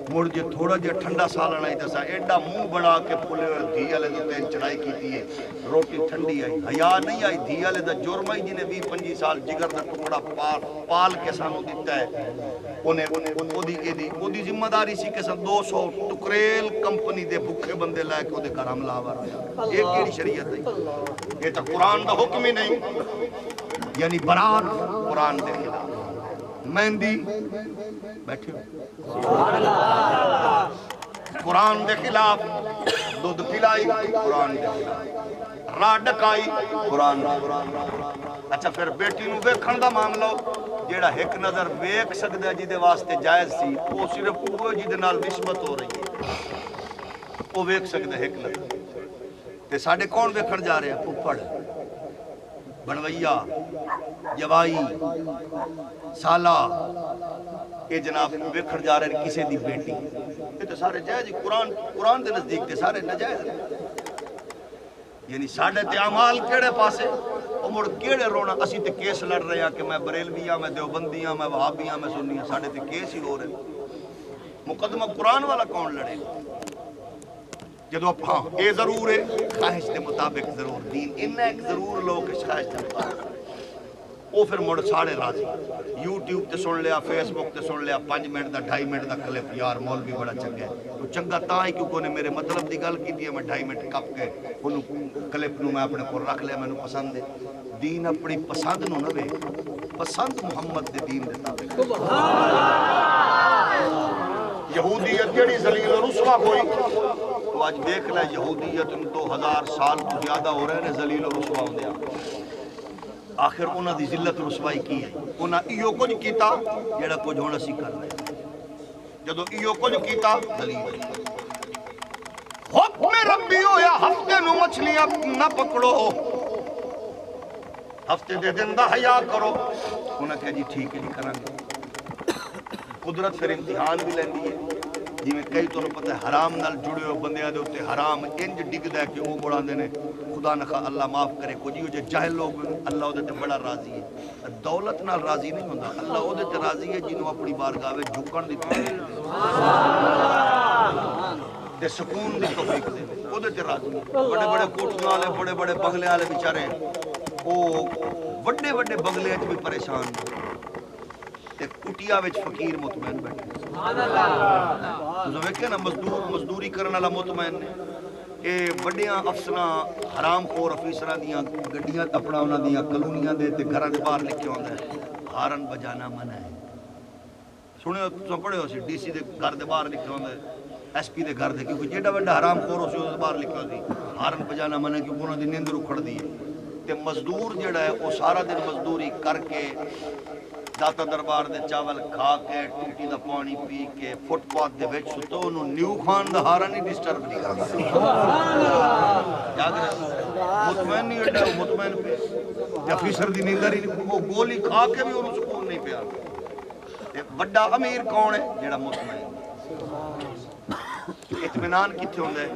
مڑ جے تھوڑا جے ٹھنڈا سالن آئی تسا ایڈا منہ بنا کے پھلے دھی والے دے تے چڑھائی کیتی ہے روٹی ٹھنڈی آئی حیا نہیں آئی دھی والے دا جرم آئی جنے 20-25 سال جگر دا ٹکڑا پال کے سانو دیتا ہے انہیں ذمہ داری سی کہ سن 200 ٹکریل کمپنی دے بھوکے بندے لے کے دے گھر حملہ آور ہویا یہ کیڑی شریعت ہے یہ تو قرآن دا حکم ہی نہیں یعنی برات قرآن دے خلاف مہندی بیٹھے قرآن دے خلاف دودھ پلائی قرآن دے خلاف راہ ڈکائی قرآن دے اچھا پھر بیٹی نو ویکھن دا معاملہ جیڑا ایک نظر ویکھ سکدا جی دے واسطے جائز سی وہ صرف وہ جی دے نال نسبت ہو رہی ہے وہ ویکھ سکدا ایک لفظ تے ساڈے کون ویکھن جا رہے ہیں؟ پھپھڑ، بنویا، جوائی، سالا، یہ جناب ویکھن جا رہے ہیں کسے دی بیٹی. یہ تو سارے جائز، قرآن دے نزدیک تے سارے ناجائز. یعنی ساڈے تے اعمال کیڑے پاسے، او مڑ کیڑے رونا. اسی تے کیس لڑ رہے ہیں کہ میں بریلوی ہاں، میں دیوبندی ہاں، میں وہابی ہاں، میں سنی ہاں. ساڈے تے کیس ہی ہو رہے ہیں. مقدمہ قرآن والا کون لڑے گا؟ جدو ہاں اے ضرور ہے خواہش کے مطابق ضرور دین انہیں ایک ضرور لوگ خواہش کے مطابق وہ پھر مڑ ساڑے راضی. یوٹیوب تے سن لیا، فیس بک تے سن لیا 5 minute the 2.5 minute the clip, یار مولوی بڑا چنگا ہے. تو چنگا تاں ہی کیونکہ انہیں میرے مطلب دی گل کی ہے، میں 2.5 منٹ کپ کے انہوں کلپ نو میں اپنے کو رکھ لیا، میں نو پسند ہے. دین اپنی پسند نو نوے، پسند محمد دے دین دے تابع. یہودیت جڑی ذلیل و رسوا ہوئی، تو آج دیکھ لے یہودیت 2000 سال تو زیادہ ہو رہے ہیں ذلیل و رسوا ہوندے. آخر انہاں دی ذلت رسوائی کی ہے؟ انہاں ایو کچھ کیتا جڑا کچھ ہن اسی کر رہے ہیں. جدو ایو کچھ کیتا دلیل حکم ربی ہویا ہفتے نو مچھلیاں نہ پکڑو، ہفتے دے دن دا حیا کرو. انہاں کہا جی ٹھیک ہے جی کریں گے. قدرت پھر امتحان بھی لیندی ہے. جی میں کئی تو پتہ ہے حرام نال جڑے ہو بندیاں دے ہوتے حرام انج ڈگدا ہے کہ وہ بڑا نے خدا نخواہ اللہ معاف کرے کو جی جو جاہل لوگ اللہ دے تے بڑا راضی ہے. دولت نال راضی نہیں ہوندا، اللہ دے تے راضی ہے جنوں اپنی بارگاہ وچ جھکن دی توفیق تے سکون دی توفیق دے، او دے تے راضی. بڑے بڑے کوٹھیاں والے، بڑے بڑے بنگلے والے بیچارے او بڑے بڑے بنگلے وچ بھی پریشان تے کٹیا وچ فقیر مطمئن بیٹھے. سبحان اللہ. تو ویکھے نا مزدوری کرن والا مطمئن نے. اے بڑیاں افسراں حرام خور افسراں دیاں گڈیاں اپنا انہاں دیاں کلونیاں دے تے گھراں دے باہر لکھیا ہوندا ہے ہارن بجانا منع ہے. سنو تساں پڑھے ہو سی ڈی سی دے گھر دے باہر لکھیا ہوندا ہے، ایس پی دے گھر دے، کیونکہ جیڑا بڑا حرام خور ہو سی اس دے باہر لکھیا سی ہارن بجانا منع ہے، کیونکہ انہاں دی نیند اکھڑ دی ہے. تے مزدور جڑا ہے وہ سارا دن مزدوری کر کے داتا دربار دے چاول کھا کے ٹوٹی دا پانی پی کے فٹ پاتھ دے وچ سُتو انہوں نیو خان دا ہارا نہیں ڈسٹرب نہیں کرتا. یاد رہے مطمئن نہیں اڈا مطمئن پہ یا فیصر دی نیندر ہی وہ گولی کھا کے بھی انہوں سکون نہیں پیا. بڑا امیر کون ہے؟ جڑا مطمئن. اطمینان کتھے ہوندا ہے؟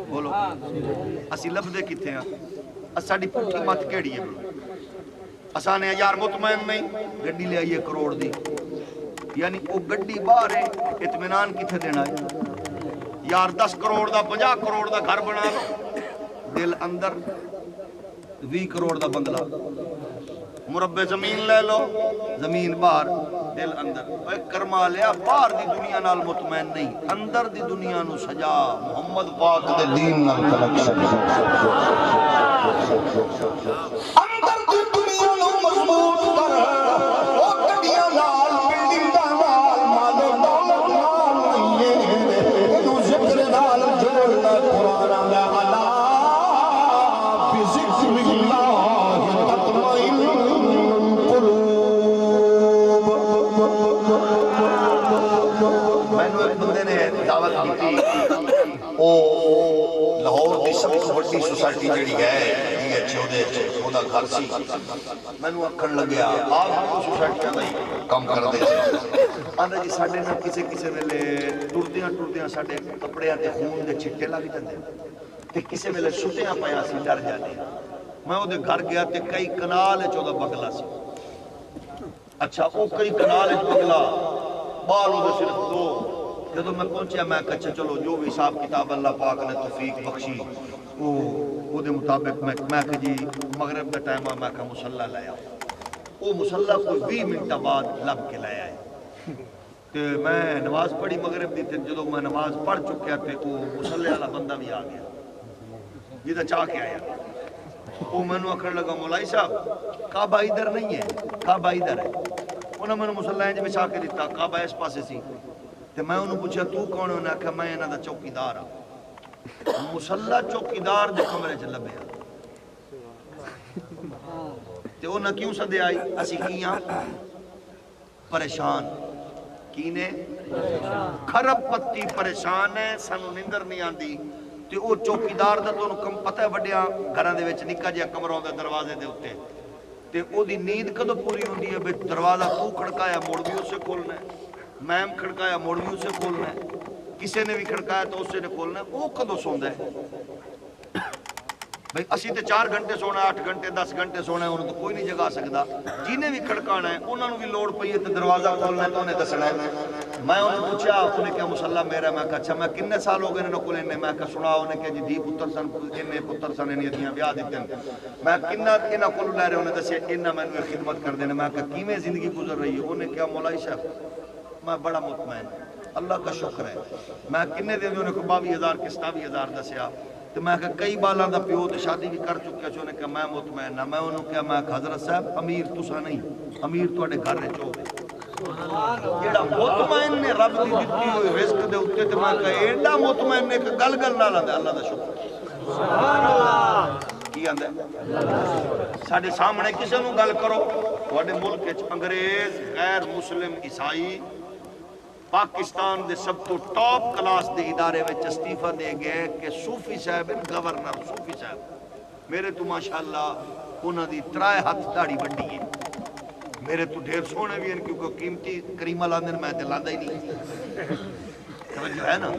بولو اسی لفظ کتھے ہیں؟ ساڈی پٹھی مت کیڑی ہے؟ اساں نے یار مطمئن نہیں گڈی لے آئیے کروڑ دی، یعنی وہ گڈی باہر ہے، اطمینان کتھے دینا ہے؟ یار 10 کروڑ دا 50 کروڑ دا گھر بنا لو، دل اندر 20 کروڑ دا بنگلہ، مربع زمین لے لو، زمین باہر دل اندر. اے کرما لیا باہر دی دنیا نال مطمئن نہیں، اندر دی دنیا نو سجا محمد پاک دے دین نال کنیکشن. اندر دی دنیا نو مضبوط کر، او گڈیاں نال بلڈنگاں نال مال و دولت نال نہیں ہے، تو ذکر نال جوڑنا. قرآن دا الا بذکر اللہ تطمئن القلوب. میں نے ایک بندے نے دعوت کی تھی، او لاہور دی سب سے بڑی سوسائٹی جڑی ہے دا گھر سی. میں نے اکھن لگیا آپ کو سوسائٹیاں دا ہی کام کر دے آندا جی ساڈے نال کسے ویلے ٹردیاں ساڈے کپڑیاں تے خون دے چھٹے لگ جاندے تے کسے ویلے سٹیاں پیا سی ڈر جاندے. میں اودے گھر گیا تے کئی کنال وچ اودا بگلا سی. اچھا او کئی کنال وچ بگلا بال اودے صرف 2. جدو میں پہنچیا میں کہا چلو جو بھی حساب کتاب اللہ پاک نے توفیق بخشی وہ دے مطابق میں کہ جی مغرب دا ٹائم میں کہ مسلح لے آؤ. وہ مسلح کوئی 20 منٹ بعد لب کے لے آئے تے میں نماز پڑھی مغرب دی تے جدو میں نماز پڑھ چکیا تے وہ مسلح والا بندہ بھی آ گیا جیدہ چاہ کے آیا. وہ میں نے اکھڑ لگا مولائی صاحب کعبہ ادھر نہیں ہے، کعبہ ادھر ہے. انہوں میں نے مسلح انج بچھا کے دیتا، کعبہ اس پاسے سی. تے میں انہوں پوچھا تو کون ہے؟ انہوں نے کہا میں انہوں دا چوکیدار ہوں. مسلح چوکیدار دے کمرے چ لبیا تے انہاں کیوں سدے آئی؟ اسی کیاں پریشان کینے خرب پتی پریشان ہے سانو نیندر نہیں آندی تے او چوکیدار دا تانوں کم پتہ ہے وڈیاں گھراں دے وچ نکا جہا کمرہ ہوندا دروازے دے اوتے تے او دی نیند کدوں پوری ہوندی ہے بے دروازہ تو کھڑکایا موڑ بھی اسے کھولنا ہے میم کھڑکایا موڑ بھی اسے کھولنا ہے کسے نے بھی کھڑکایا تو اسے نے کھولنا ہے او کدوں سوندا ہے بھئی اسی تے 4 گھنٹے سونا 8 گھنٹے 10 گھنٹے سونا ہے انہوں تو کوئی نہیں جگا سکدا جنہیں بھی کھڑکانا ہے انہوں نے بھی لوڑ پئی ہے تے دروازہ کھولنا ہے تو انہیں دسنا ہے میں انہیں پوچھا انہیں کہا مسلح میرا میں کہا اچھا میں کنے سال ہو گئے انہوں کو لینے میں کہا سنا انہیں کہا جی دی پتر سن انہیں پتر سن انہیں دیاں بیاہ دیتے ہیں میں کنہ انہوں کو لے رہے انہیں دسے انہوں میں انہیں خدمت کر دینے میں کہا کیویں زندگی گزر رہی ہے انہیں کہا مولائی صاحب میں بڑا مطمئن اللہ کا شکر ہے میں کنے دے انہیں کو 22,000 کے 27,000 دسیا تو میں کہا کئی بالاں دا پیو تے شادی بھی کر چکیا چھو نے کہا میں مطمئن نہ میں انہوں کہا میں حضرت صاحب امیر تسا نہیں امیر تواڈے گھر وچ ہوے جیڑا مطمئن نے رب دی دتی ہوئی رزق دے اوتے تے میں کہا ایڈا مطمئن نے کہ گل گل نال آندا اللہ دا شکر سبحان اللہ کی آندا ساڈے سامنے کسے نوں گل کرو تواڈے ملک وچ انگریز غیر مسلم عیسائی پاکستان دے سب تو ٹاپ کلاس دے ادارے وچ استعفیٰ دے گئے کہ صوفی صاحب گورنر صوفی صاحب میرے تو ماشاءاللہ انہاں دی 3 ہاتھ داڑھی وڈی ہے میرے تو ڈھیر سونے بھی ہیں کیونکہ قیمتی کریمہ لاندے میں تے لاندا ہی نہیں توجہ ہے نا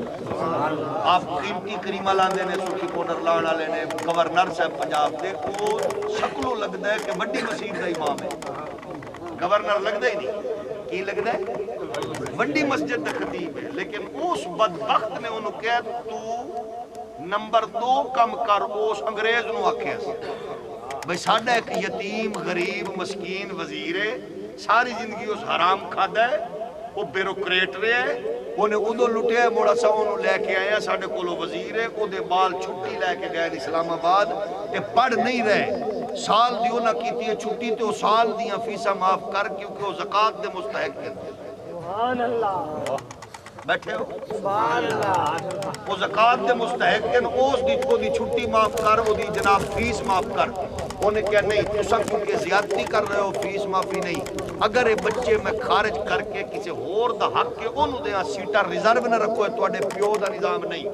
آپ قیمتی کریمہ لاندے نے سوکی پاؤڈر لان والے نے گورنر صاحب پنجاب دے او شکلوں لگدا ہے کہ وڈی مسجد دا امام ہے گورنر لگدا ہی نہیں کی لگدا ہے وڈی مسجد دا خطیب ہے لیکن اس بدبخت نے انہوں کہا تو نمبر 2 کم کر اس انگریز نو آکھیا سی بھئی ساڈا ایک یتیم غریب مسکین وزیر ہے ساری زندگی اس حرام کھادا ہے وہ بیروکریٹ رہے ہے انہیں ادھو لٹیا ہے موڑا سا انہوں لے کے آیا ساڈے کولو وزیر ہے او دے بال چھٹی لے کے گئے اسلام آباد تے پڑھ نہیں رہے سال دیو نہ کیتی ہے چھٹی تے وہ سال دیاں فیسا معاف کر کیونکہ وہ زکاة دے مستحق ہے سبحان اللہ بیٹھے ہو سبحان اللہ وہ زکاة دے مستحق ہے اس دی چھٹی معاف کر وہ دی جناب فیس معاف کر انہیں کہا نہیں تسا کیونکہ زیادتی کر رہے ہو فیس معافی نہیں اگر یہ بچے میں خارج کر کے کسی اور دا حق کے انہوں دے سیٹا ریزرو نہ رکھو ہے تواڈے پیو دا نظام نہیں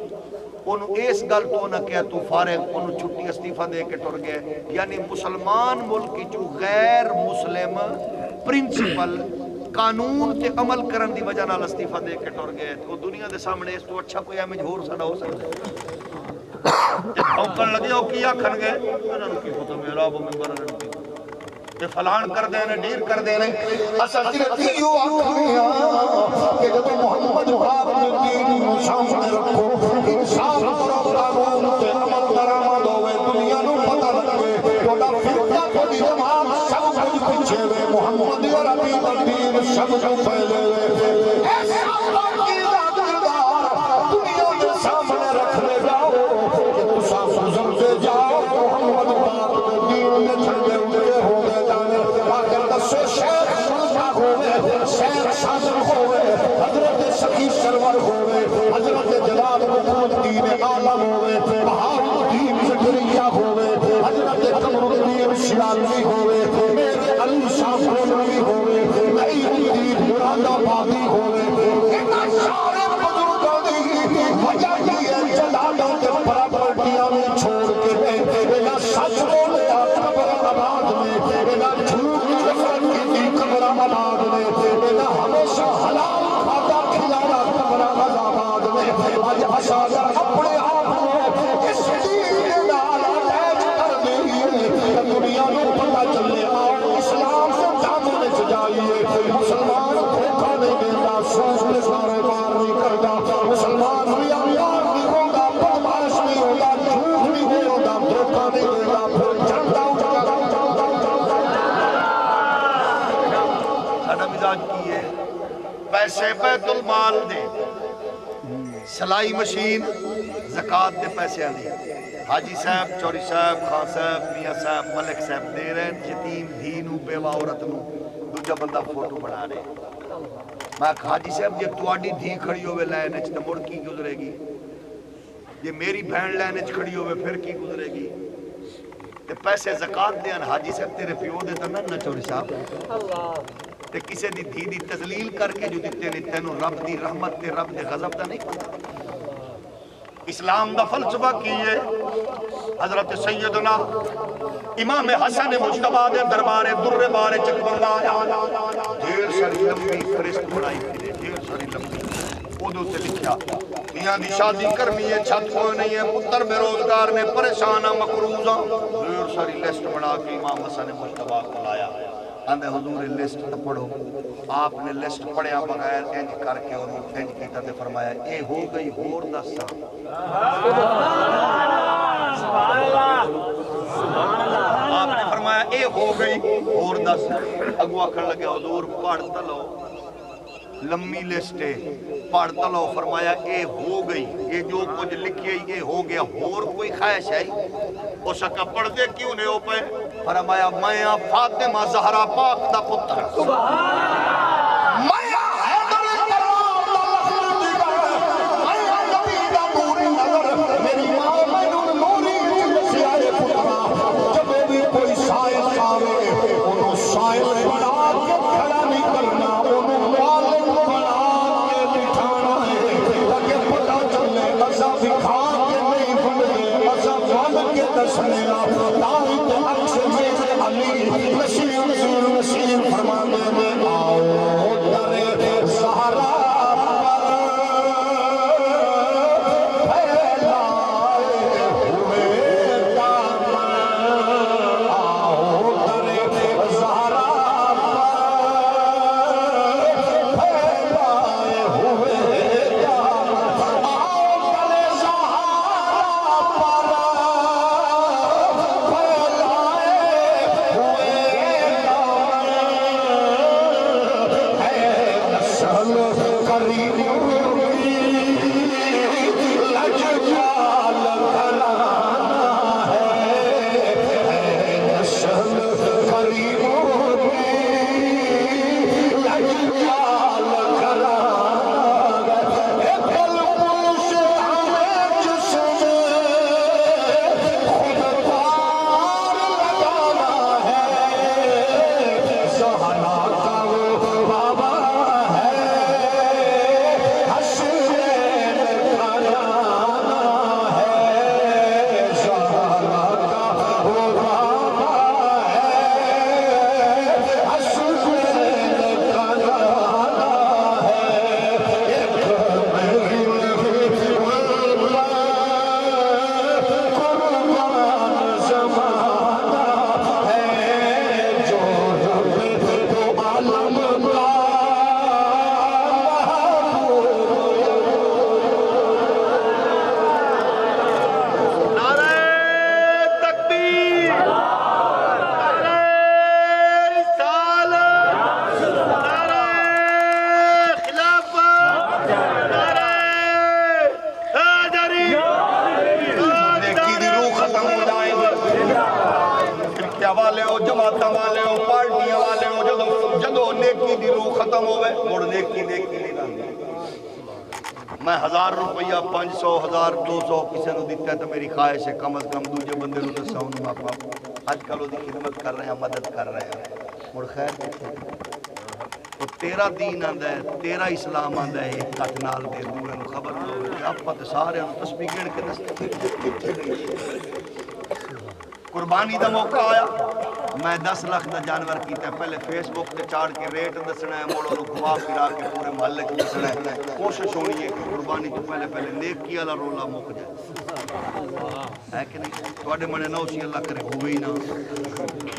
انہوں اس گل تو نہ کہا تو فارغ انہوں چھٹی استعفیٰ دے کے ٹر گئے یعنی مسلمان ملک جو غیر مسلم پرنسپل قانون تے عمل کرن دی وجہ نال استعفیٰ دے کے ٹر گئے تو دنیا دے سامنے اس تو اچھا کوئی امیج ہور ساڈا ہو سکتا ہے اوکن لگے ہو کیا کھن گئے انہوں نے کی پتہ میرا وہ ممبر نے کہ فلان کر دینے ڈیر کر دینے اصل تیو آکھیا کہ جب محمد پاک نے دین سامنے رکھو انسان پر قانون تے عمل درآمد ہوئے دنیا نو پتہ لگے توڑا فرقہ کو دی جماعت سب کچھ پیچھے وے محمد عربی دین سب کو پھیلے وے ایسا اللہ کی کردار دنیا کے سامنے رکھنے جاؤ کہ تسا گزرتے جاؤ محمد پاک نے دین میں چھڑے ہوئے ہو گئے جانے اگر دسو شیخ سلطہ ہوئے شیخ صادق ہوئے حضرت سخی سرور ہوئے حضرت جلال محمد دین عالم ہوئے بہار الدین زکریا ہوئے حضرت قمر الدین شیرازی ہوئے میرے علی شاہ گولوی ہوئے نئی الدین مراد آبادی ہوئے اتنا سارے بزرگوں دی وجہ یہ جلالوں کے پراپرٹیاں میں چھوڑ کے بنا سچ بولے قبر آباد میں بنا جھوٹ نفرت کی قبر آباد میں بنا ہمیشہ حلال کھاتا کھلانا قبر آباد میں آج اشاعر اپنے آپ کو اس دین کے نال اٹیچ کر دیں دنیا کو پتہ چلے آؤ اسلام سے دامن سے جائیے مسلمان دھوکہ نہیں دیتا سوچ کے کاروبار نہیں کرتا مسلمان ریاکار نہیں ہوگا بدمعاش نہیں ہوگا جھوٹ نہیں ہوگا دھوکہ نہیں دیتا پھر جھنڈا ساڈا مزاج کی ہے پیسے بیت المال دے سلائی مشین زکاة دے پیسے آنے حاجی صاحب چوری صاحب خان صاحب میاں صاحب ملک صاحب دے رہے ہیں یتیم دھینو بیوہ عورت نو دوجہ بندہ فوٹو بنا رہے میں حاجی صاحب جب تواڈی دھی کھڑی ہوئے لائن اچھ مڑ کی گزرے گی یہ میری بہن لائن اچھ کھڑی ہوئے پھر کی گزرے گی تے پیسے زکاة دے ان حاجی صاحب تیرے پیو دے تنن نہ چوری صاحب تے کسے دی دھی دی تذلیل کر کے جو دیتے نے تینوں رب دی رحمت تے رب دے غضب دا نہیں پتہ اسلام دا فلسفہ کی ہے حضرت سیدنا امام حسن مجتبی دے دربار در بار چکبندہ آیا دیر ساری لمبی فرست بڑائی پھرے دیر ساری لمبی ادھو سے لکھیا میاں دی شادی کرنی ہے چھت کوئی نہیں ہے پتر بے روزگار نے پریشانہ مقروضہ دیر ساری لسٹ بنا کے امام حسن مجتبی کو لایا اندھے حضور لسٹ نہ پڑھو آپ نے لسٹ پڑھیا بغیر انج کر کے انہوں انج کیتا تے فرمایا اے ہو گئی ہور دسا آپ نے فرمایا اے ہو گئی ہور دسا اگو آکھن لگے حضور پڑھتا لو لمبی لسٹ ہے پڑھتا لو فرمایا اے ہو گئی یہ جو کچھ لکھی یہ ہو گیا اور کوئی خواہش ہے اس کا پڑھ دے کیوں نہیں ہو پائے فرمایا میں فاطمہ زہرا پاک دا پتر والے ہو جماعتہ والے ہو پارٹیاں والے ہو جدو نیکی دی روح ختم ہوئے مڑ نیکی نہیں رہی میں 1000 روپیہ 500 1000 200 کسی نے دیتا ہے تو میری خواہش ہے کم از کم دوجہ بندے نو دسا انہوں آپ آج کل وہ دی خدمت کر رہے ہیں مدد کر رہے ہیں مڑ خیر وہ تیرا دین آندہ ہے تیرا اسلام آندہ ہے ایک کٹ نال دے دوئے نو خبر دو آپ پتہ سارے انہوں تسبیح گن کے دستے قربانی دا موقع آیا میں 10 لاکھ دا جانور کیتا ہے پہلے فیس بک تے چاڑ کے ریٹ دسنا ہے موڑوں نو گھما پھرا کے پورے محلے کو دسنا ہے کوشش ہونی ہے کہ قربانی تو پہلے نیکی والا رولا مک جائے ہے کہ نہیں تواڈے منے نوشی اللہ کرے ہوئی نہ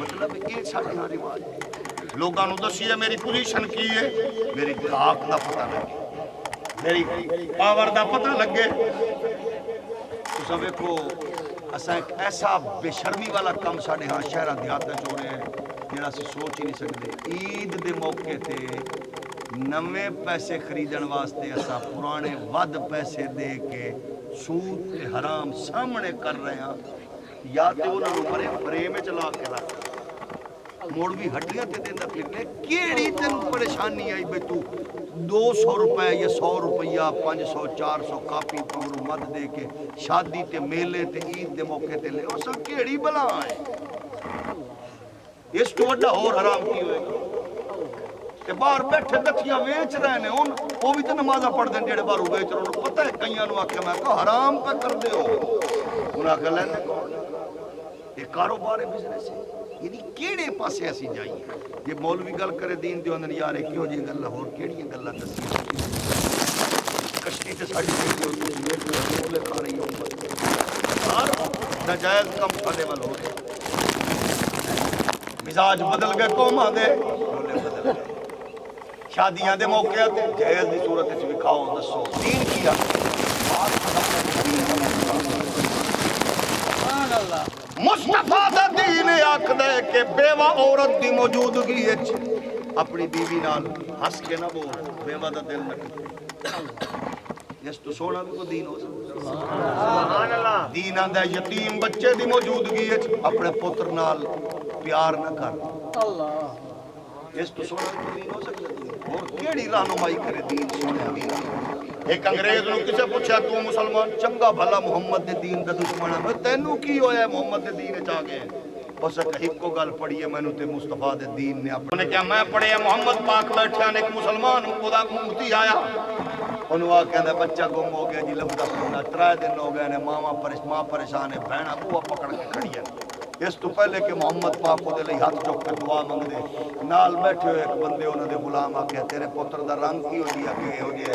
مطلب یہ ساڈے ہاں رواج لوگاں نو دسی ہے میری پوزیشن کی ہے میری طاقت دا پتہ لگے میری پاور دا پتہ لگے تساں ویکھو اساں ایک ایسا بے شرمی والا کام ساڑھے ہاں شہرہ دیہات میں چھوڑے ہیں جنہاں سے سوچ ہی نہیں سکتے عید دے موقع تے نوے پیسے خریدن واسطے اساں پرانے ود پیسے دے کے سود تے حرام سامنے کر رہے ہیں یا تے انہوں نے فریم چلا کے رکھ موڑ بھی ہڈیاں تے دیندہ پھرنے کیڑی تن پریشانی آئی بے تو 200 روپے یا 100 روپیہ 500 400 کاپی پورو مد دے کے شادی تے میلے تے عید دے موقع تے لے اسا کیڑی بلا آئے اس تو وڈا اور حرام کی ہوئے گا تے باہر بیٹھے دکھیاں ویچ رہے نے وہ بھی تو نمازاں پڑھ دیں جڑے باہر ویچ رہے انہوں پتہ ہے کئیاں نو آکھیا میں کہا حرام پہ کر دے ہو انہوں آکھا لینے کون یہ کاروبار ہے بزنس ہے یعنی کیڑے پاسے ایسی جائیے یہ مولوی گل کرے دین دیو اندر یار کیوں جی گل ہور کیڑیاں گلاں دسی کشتی تے ساڈی مولے کھا رہی ہوں ناجائز کم ساڈے ول ہو رہے مزاج بدل گئے قوماں دے رولے بدل گئے شادیاں دے موقع تے جائز دی صورت وچ وکھاؤ دسو دین کیا مصطفیٰ دا دین آکھدا ہے کہ بیوہ عورت دی موجودگی وچ اپنی بیوی نال ہنس کے نہ بول بیوہ دا دل نہ ٹوٹے اس تو سونا بھی کو دین ہو سکتا دین آندا ہے یتیم بچے دی موجودگی وچ اپنے پتر نال پیار نہ کر اس تو سونا بھی کو دین ہو سکتا اور کیڑی رہنمائی کرے دین سونے دین ایک انگریز نو کسے پوچھا تو مسلمان چنگا بھلا محمد دے دین دا دشمن ہے تینوں کی ہویا ہے محمد دے دین وچ آ گئے اس ایک کو گل پڑھی ہے مینوں تے مصطفیٰ دے دین نے اپنے کیا میں پڑھے محمد پاک بیٹھا نے ایک مسلمان خدا مفتی آیا انہوں آ کہندا بچہ گم ہو گیا جی لبدا پھرنا 3 دن ہو گئے نے ماں پریشان ہے بہنا بوا پکڑ کے کھڑی ہے اس تو پہلے کہ محمد پاک دے لئی ہاتھ چک کے دعا منگ دے نال بیٹھے ہوئے ایک بندے انہوں دے غلام آ کے تیرے پتر دا رنگ کی ہو جیا کہ ہو جائے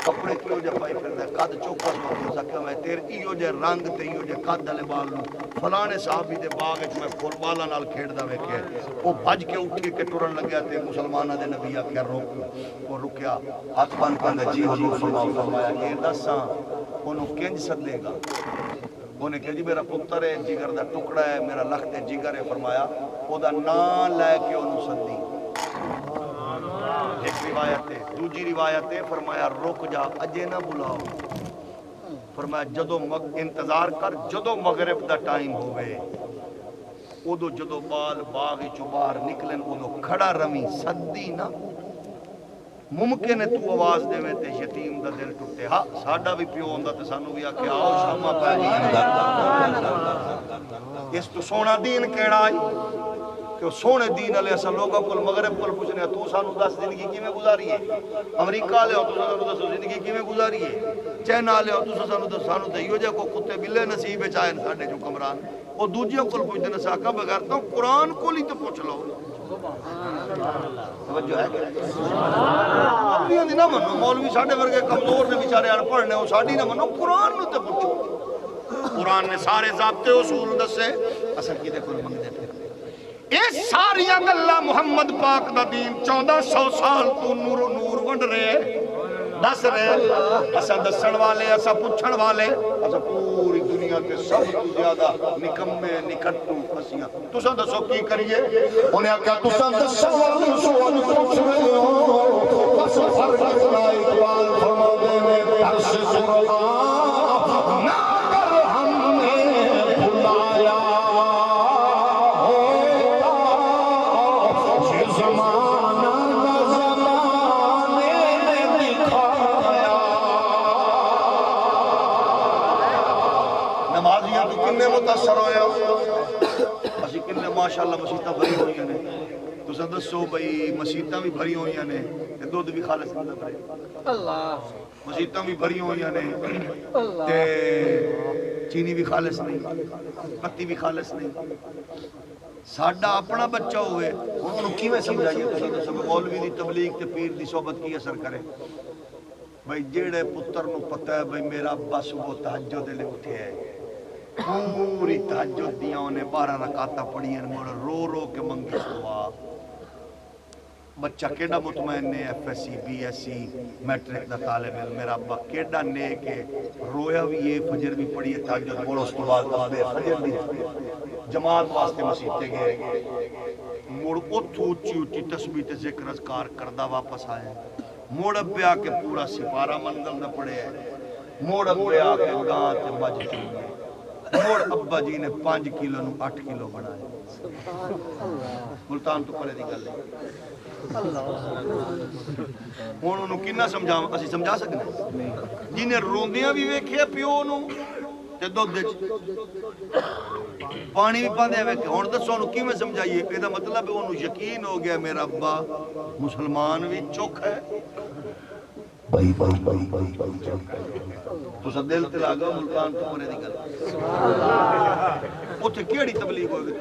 کپڑے کی ہو جائے پائی پھر دے قد چوکس ہو سکیا میں تیرے ای ہو جائے رنگ تے ای ہو جائے قد دلے بال لوں فلانے صحابی دے باغ میں فل بالا نال کھیڑ دا ویکھے وہ بھج کے اٹھ کے ٹرن لگیا تے مسلمانہ دے نبی آ کے روک وہ رکیا ہاتھ بن پندے جی حضور فرمایا کہ دساں انہوں کنج سدے گا انہیں کہا جی میرا پتر ہے جگر دا ٹکڑا ہے میرا لخت ہے جگر ہے فرمایا وہ دا نام لے کے انہوں سدی ایک روایت ہے دوجی روایت ہے فرمایا رک جا اجے نہ بلاؤ فرمایا جدو انتظار کر جدو مغرب دا ٹائم ہوئے ادو جدو بال باغ چو باہر نکلن ادو کھڑا رمی سدی نہ ممکن ہے تو آواز دے میں تے یتیم دا دل ٹوٹے ہاں ساڈا بھی پیو ہوندا تے سانو بھی آکھے آؤ شامہ پہ اس تو سونا دین کیڑا ہے کہ سونے دین علیہ السلام لوگوں کو مغرب کو پوچھنے تو سانو دس زندگی کی میں گزاری ہے امریکہ لے ہو تو سانو دس زندگی کی میں گزاری ہے چائنا لے ہو تو سانو دئیو جے کو کتے بلے نصیب چاہے ساڈے جو کمران وہ دوجیوں کو پوچھتے نے ساکا بغیر تو قرآن کو لی تو پوچھ لو توجہ ہے مولویاں دی نہ منو مولوی ساڈے ورگے کمزور نے بیچارے ان پڑھنے او ساڈی نہ منو قرآن نو تے پوچھو قرآن نے سارے ضابطے اصول دسے اصل کی دیکھو منگدے پھر اے ساریاں گلاں محمد پاک دا دین 1400 سال تو نور ونڈ رہے دس رہے اسا دسن والے اسا پوچھن والے اسا پوری دنیا کے سب تو زیادہ نکمے نکٹو اسیاں تساں دسو کی کریے انہیں کہا تساں دسو سوال پوچھ رہے ہو بس فرق اتنا اقبال فرما دے میں عرش قرآن نہ کر ہم نے بلایا ہوتا یہ زمانہ نمازیاں تو کنے متاثر ہوئے ہو اسی کنے ماشاءاللہ مسیطہ بھری ہوئی ہیں تو سا دسو بھئی مسیطہ بھی بھری ہوئی ہیں دودھ بھی خالص نہیں لگ رہے اللہ مسیطہ بھی بھری ہوئی ہیں چینی بھی خالص نہیں پتی بھی خالص نہیں ساڈا اپنا بچہ ہوئے انہوں کی میں سمجھائیے تو سا دسو مولوی دی تبلیغ تے پیر دی صحبت کی اثر کرے بھئی جیڑے پتر نو پتہ ہے بھئی میرا بس وہ تہجد لے اٹھے ہے پوری تہجد دیاں انہیں 12 رکعتاں پڑھی ہیں موڑ رو رو کے منگی سوا بچہ کیڑا مطمئن نے F S C B S C matric دا طالب علم میرا ابا کیڑا نے کہ رویا بھی یہ فجر بھی پڑھی ہے تہجد موڑ اس کے بعد فجر بھی جماعت واسطے مسیطے گئے موڑ اتھو اچھی اچھی تسبیح تے ذکر اذکار کردہ واپس آئے موڑ پہ آ کے پورا سپارہ منزل نہ پڑے ہے موڑ پہ آ کے گاں تے بج چلے موڑ ابا جی نے 5 کلو نو 8 کلو بڑھائے ملتان تو پرے دی گل ہے ہن انہوں کنا سمجھا اسی سمجھا سکنے جنہیں روندیاں بھی ویکھیا پیو نو تے دودھ پانی بھی پاندے ہوئے کہ ہن دسو انہوں کیویں سمجھائیے اے دا مطلب ہے انہوں یقین ہو گیا میرا ابا مسلمان بھی چوک ہے تو سا دل تلا گا ملکان تو پرے دی گل اوتھے کیڑی تبلیغ ہوئے گی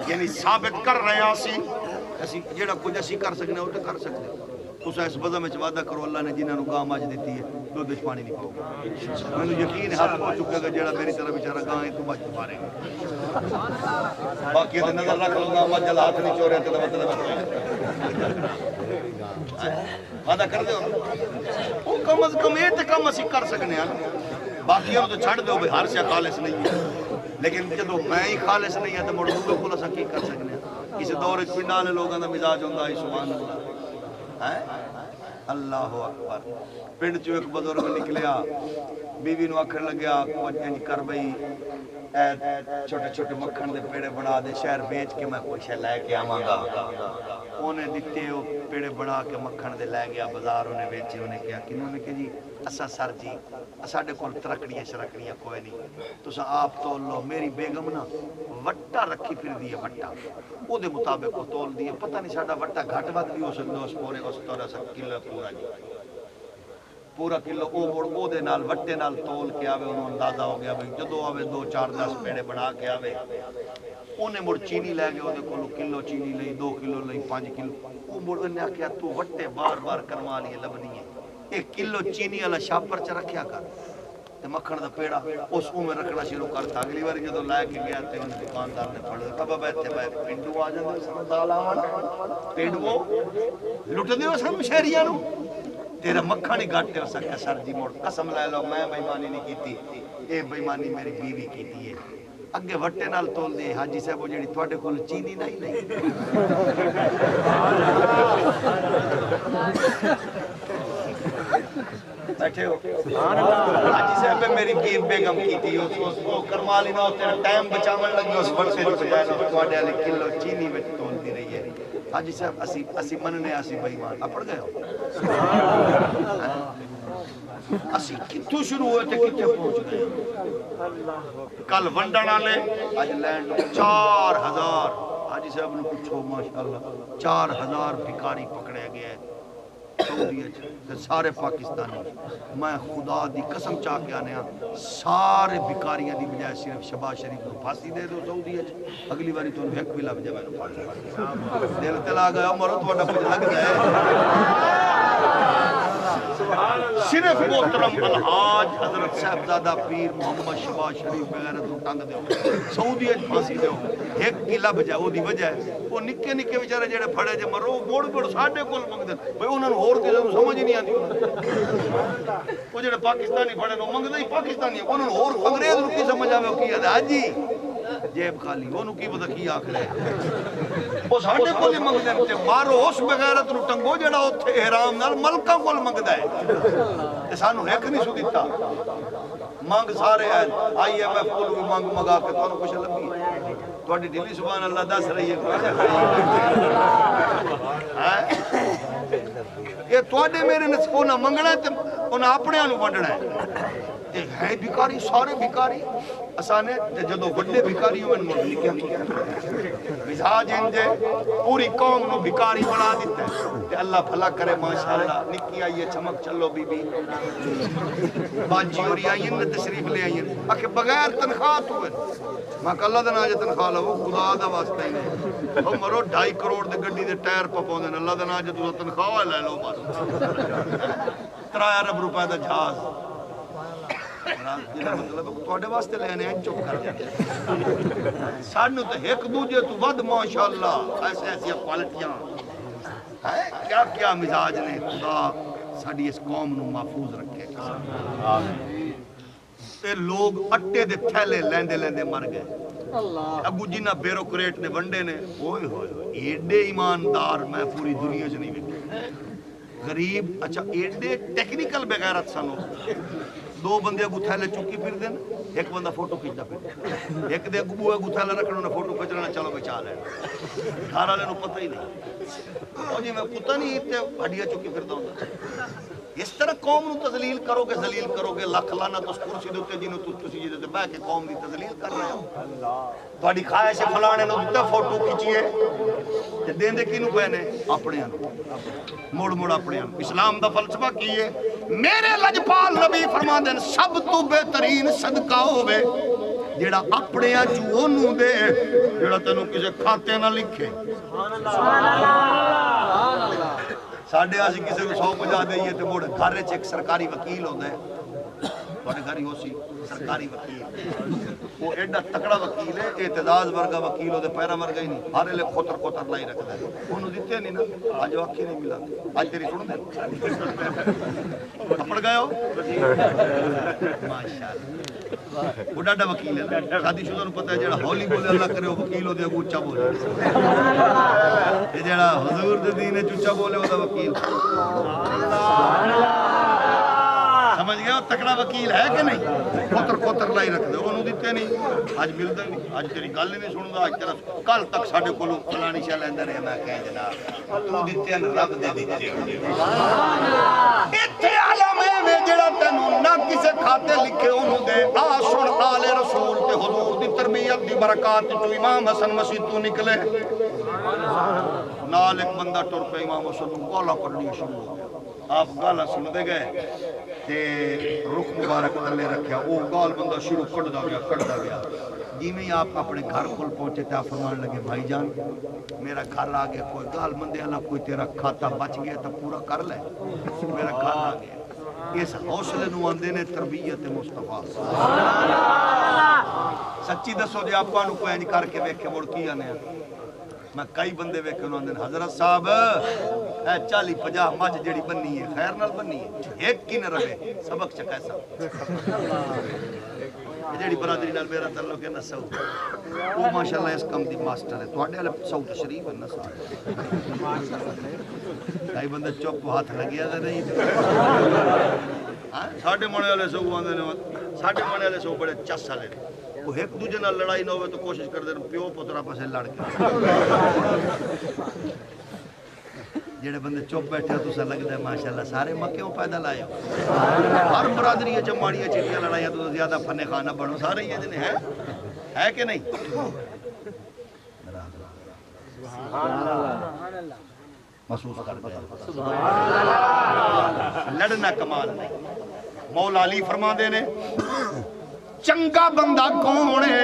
یعنی ثابت کر رہے ہیں اسی جیڑا کچھ اسی کر سکنے ہوتے کر سکتے اس اس وضع میں وعدہ کرو اللہ نے جنہاں نو گاں ماج دیتی ہے دودھ وچ پانی نہیں پاؤ میں نے یقین ہاتھ ہو چکا گا جیڑا میری طرح بیچارہ گاں ہے تو ماج مارے گا باقی تے نظر رکھ لو گاں ماج ہاتھ نہیں چورے تے مطلب وعدہ کر دیو او کم از کم اے تے کم اسی کر سکنے ہیں باقی ہم تو چھڑ دیو بھئی ہر شے خالص نہیں ہے لیکن جدو میں ہی خالص نہیں ہے تو مڑ دوسرے کو اسا کی کر سکنے ہیں کسی دور وچ پنڈاں دے لوگاں دا مزاج ہوندا ہے سبحان اللہ اللہ اکبر پنڈ چوں ایک بزرگ نکلیا بیوی نو آکھن لگیا کچھ انج کر بھئی چھوٹے چھوٹے مکھن دے پیڑے بنا دے شہر بیچ کے میں کچھ لے کے آواں گا انہیں دتے وہ پیڑے بنا کے مکھن دے لے گیا بازار انہیں بیچے انہیں کیا کنوں نے کہ جی اسا سر جی ساڈے کول ترکڑیاں شرکڑیاں کوئی نہیں تسا آپ تول لو میری بیگم نا وٹا رکھی پھر دی ہے وٹا او دے مطابق وہ تول دی ہے پتہ نہیں ساڈا وٹا گھٹ ود بھی ہو سکدا اس پورے اس طرح سب کلو پورا جی پورا کلو او موڑ او دے نال وٹے نال تول کے آوے انہوں اندازہ ہو گیا بھئی جدو آوے 2 4 10 پیڑے بنا کے آوے انہیں مڑ چینی لے گئے وہ کولو کلو چینی لئی 2 کلو لئی 5 کلو وہ مڑ انہیں کیا تو وٹے بار بار کروا لیے لبنی ہے 1 کلو چینی والا شاپر چ رکھیا کر تے مکھن دا پیڑا اس میں رکھنا شروع کرتا اگلی بار جدو لے کے گیا تے ان دکاندار نے پڑھ کبا بیٹھے بھائی پنڈو آ جاندے سن دالاں پنڈو لٹ دیو سن شہریاں نو تیرا مکھن ہی گھٹ ہو سکتا سر جی موڑ قسم لے لو میں بےمانی نہیں کیتی اے بےمانی میری بیوی کیتی ہے اگے وٹے نال تول دے حاجی صاحب وہ جڑی تواڈے کول چینی نہیں نہیں بیٹھے ہو حاجی صاحب میری بیگم کیتی وہ کرمالی نہ تیرا ٹائم بچاون لگی اس وٹے دی بجائے تواڈے والے کلو چینی وچ تول دی رہی ہے حاجی صاحب اسی مننے اسی بے ایمان اپڑ گئے ہو اسی کتھوں شروع ہوئے تے کتھے پہنچ گئے کل ونڈن والے اج لینڈ 4000 حاجی صاحب نے پوچھو ماشاءاللہ 4000 بھکاری پکڑے گئے سعودی سارے پاکستانی میں خدا دی قسم چاہ کے آنے سارے بھکاریاں دی بجائے صرف شہباز شریف کو پھانسی دے دو سعودی اگلی باری تو ایک بھی لب جائے میں دل تلا گیا مرو تھوڑا کچھ لگ جائے صرف محترم الحاج حضرت صاحبزادہ پیر محمد شہباز شریف وغیرہ تو ٹنگ دیو سعودی پھانسی دیو ایک کی لب جائے وہ دی وجہ ہے وہ نکے نکے بیچارے جڑے پھڑے جے مرو موڑ موڑ ساڈے کول منگ دے بھئی انہاں نوں ہور کسے نوں سمجھ نہیں آندی وہ جڑے پاکستانی پھڑے نوں منگدے ہی پاکستانی انہاں نوں ہور انگریز نوں کی سمجھ آوے او کی ہے حاجی جیب خالی انہوں کی پتہ کی آکھ رہے وہ ساڈے کول ہی منگدے تے مارو اس بغیرت نوں ٹنگو جڑا اوتھے احرام نال ملکاں کول منگدا ہے تے سانوں ایک نہیں سو دتا مانگ سارے ہیں آئی ایم ایف کول بھی مانگ مگا کے تانوں کچھ لبھی تواڈی دلی سبحان اللہ دس رہی ہے یہ تواڈے میرے نے انہاں منگنا ہے تے انہاں اپنیاں نوں ونڈنا ہے ہے بھکاری سارے بھکاری اسانے جدو بڑے بھکاری ہوئے مولوی کیا مزاج انجے پوری قوم نو بھکاری بنا دیتا ہے کہ اللہ بھلا کرے ماشاءاللہ نکی آئیے چمک چلو بی بی باجی ہوری آئیے نے تشریف لے آئیے آکھے بغیر تنخواہ ہوئے میں کہ اللہ دن آجے تنخواہ لو خدا دا واسطہ ہی نہیں وہ مرو 2.5 کروڑ دے گڈی دے ٹائر پاؤں دے اللہ دن آجے تو تنخواہ لے لو بس 3 ارب روپے دا جہاز مطلب تواڈے واسطے لینے ہیں چپ کر جاتے سانو تے ایک دوجے تو ود ماشاءاللہ ایسے ایسی کوالٹیاں ہیں کیا کیا مزاج نے خدا ساڈی اس قوم نو محفوظ رکھے تے لوگ اٹے دے تھیلے لیندے لیندے مر گئے اگو جنہ بیوروکریٹ نے ونڈے نے اوئے ہوئے ایڈے ایماندار میں پوری دنیا چ نہیں ویکھے غریب اچھا ایڈے ٹیکنیکل بغیرت سانو 2 بندے اگو تھیلے چکی پھر دین ایک بندہ فوٹو کھینچتا پھر ایک دے اگو اگو تھیلے رکھنا انہیں فوٹو کھینچنا چلو بچا لینا گھر والے نوں پتہ ہی نہیں او جی میں پتہ نہیں تے ہڈیاں چکی پھردا ہوندا اس طرح قوم نو تذلیل کرو گے ذلیل کرو گے لکھ لعنت اس کرسی دے اوتے جنوں تسی جے تے بیٹھ کے قوم دی تذلیل کر رہے ہو تہاڈی خواہش ہے فلانے نو دتا فوٹو کھچیے تے دیندے کینوں پے نے اپنے نو مڑ مڑ اپنے نو اسلام دا فلسفہ کی ہے میرے لجپال نبی فرماندے ہیں سب تو بہترین صدقہ ہوے جیڑا اپنے چ اونوں دے جیڑا تینوں کسے کھاتے نہ لکھے سبحان اللہ ساڈے اسی کسے کو 150 دئیے تے مڑ گھر وچ ایک سرکاری وکیل ہوندا ہے تواڈے گھر ہی ہو سی سرکاری وکیل وہ ایڈا تکڑا وکیل ہے اعتزاز ورگا وکیل ہو تے پیرا ورگا ہی نہیں ہر ویلے کھوتر کھوتر لائی رکھدا ہے اونوں دتے نہیں نا اج اکھی نہیں ملا اج تیری سن دے تھپڑ گئے ہو ماشاءاللہ وہ ڈاڈا وکیل ہے شادی شدہ نو پتہ ہے جڑا ہولی بولے اللہ کرے وہ وکیل ہو دے اونچا بولے یہ جڑا حضور دے دین وچ اونچا بولے او دا وکیل سبحان اللہ سمجھ گیا تکڑا وکیل ہے کہ نہیں کھوتر کھوتر لائی رکھ دے انہوں دیتے نہیں اج ملدا نہیں اج تیری گل نہیں سندا اج تیرا کل تک ساڈے کولوں فلانی شے لیندا رہیا میں کہے جناب تو دتے ہیں رب دے دتے سبحان اللہ ایتھے عالم ہے جڑا تینوں نہ کسے کھاتے لکھے انہوں دے آ سن آل رسول تے حضور دی تربیت دی برکات تو امام حسن مسیح تو نکلے نال ایک بندہ ٹر پہ امام حسن کو گالاں کڈنی شروع ہو گیا آپ گالاں سن دے گئے تے رخ مبارک تلے رکھیا او گال بندہ شروع کڈدا گیا جی میں آپ اپنے گھر کول پہنچے تے آپ فرمان لگے بھائی جان میرا گھر آ گیا کوئی گال مندے اللہ کوئی تیرا کھاتا بچ گیا تو پورا کر لے میرا گھر آ گیا اس حوصلے نو آندے نے تربیت مصطفیٰ سچی دسو جی آپ کو انج کر کے ویکھ کے مڑ کی آنے میں کئی بندے ویکھ کے انہوں نے حضرت صاحب اے 40-50 مجھ جڑی بننی ہے خیر نال بننی ہے ایک کی نہ رہے سبق چ کیسا جڑی برادری نال میرا تعلق ہے نا سو وہ ماشاءاللہ اس کم دی ماسٹر ہے تواڈے والے سو تشریف ہے نا صاحب کئی بندے چپ ہاتھ لگیا تے نہیں ہاں ساڈے منے والے سو آندے نے ساڈے منے والے سو بڑے چس والے نے وہ ایک دوجے نال لڑائی نہ ہوے تو کوشش کردے نے پیو پترا پاسے لڑ کے جڑے بندے چپ بیٹھے تو سا لگدا ہے ماشاءاللہ سارے مکیوں پیدا لائے ہر برادری وچ ماڑیاں چٹیاں لڑائیاں تو زیادہ فن خانہ بنو سارے ہی جنے ہے کہ نہیں سبحان اللہ محسوس کرتے ہیں سبحان اللہ لڑنا کمال نہیں مولا علی فرماندے نے چنگا بندہ کون ہے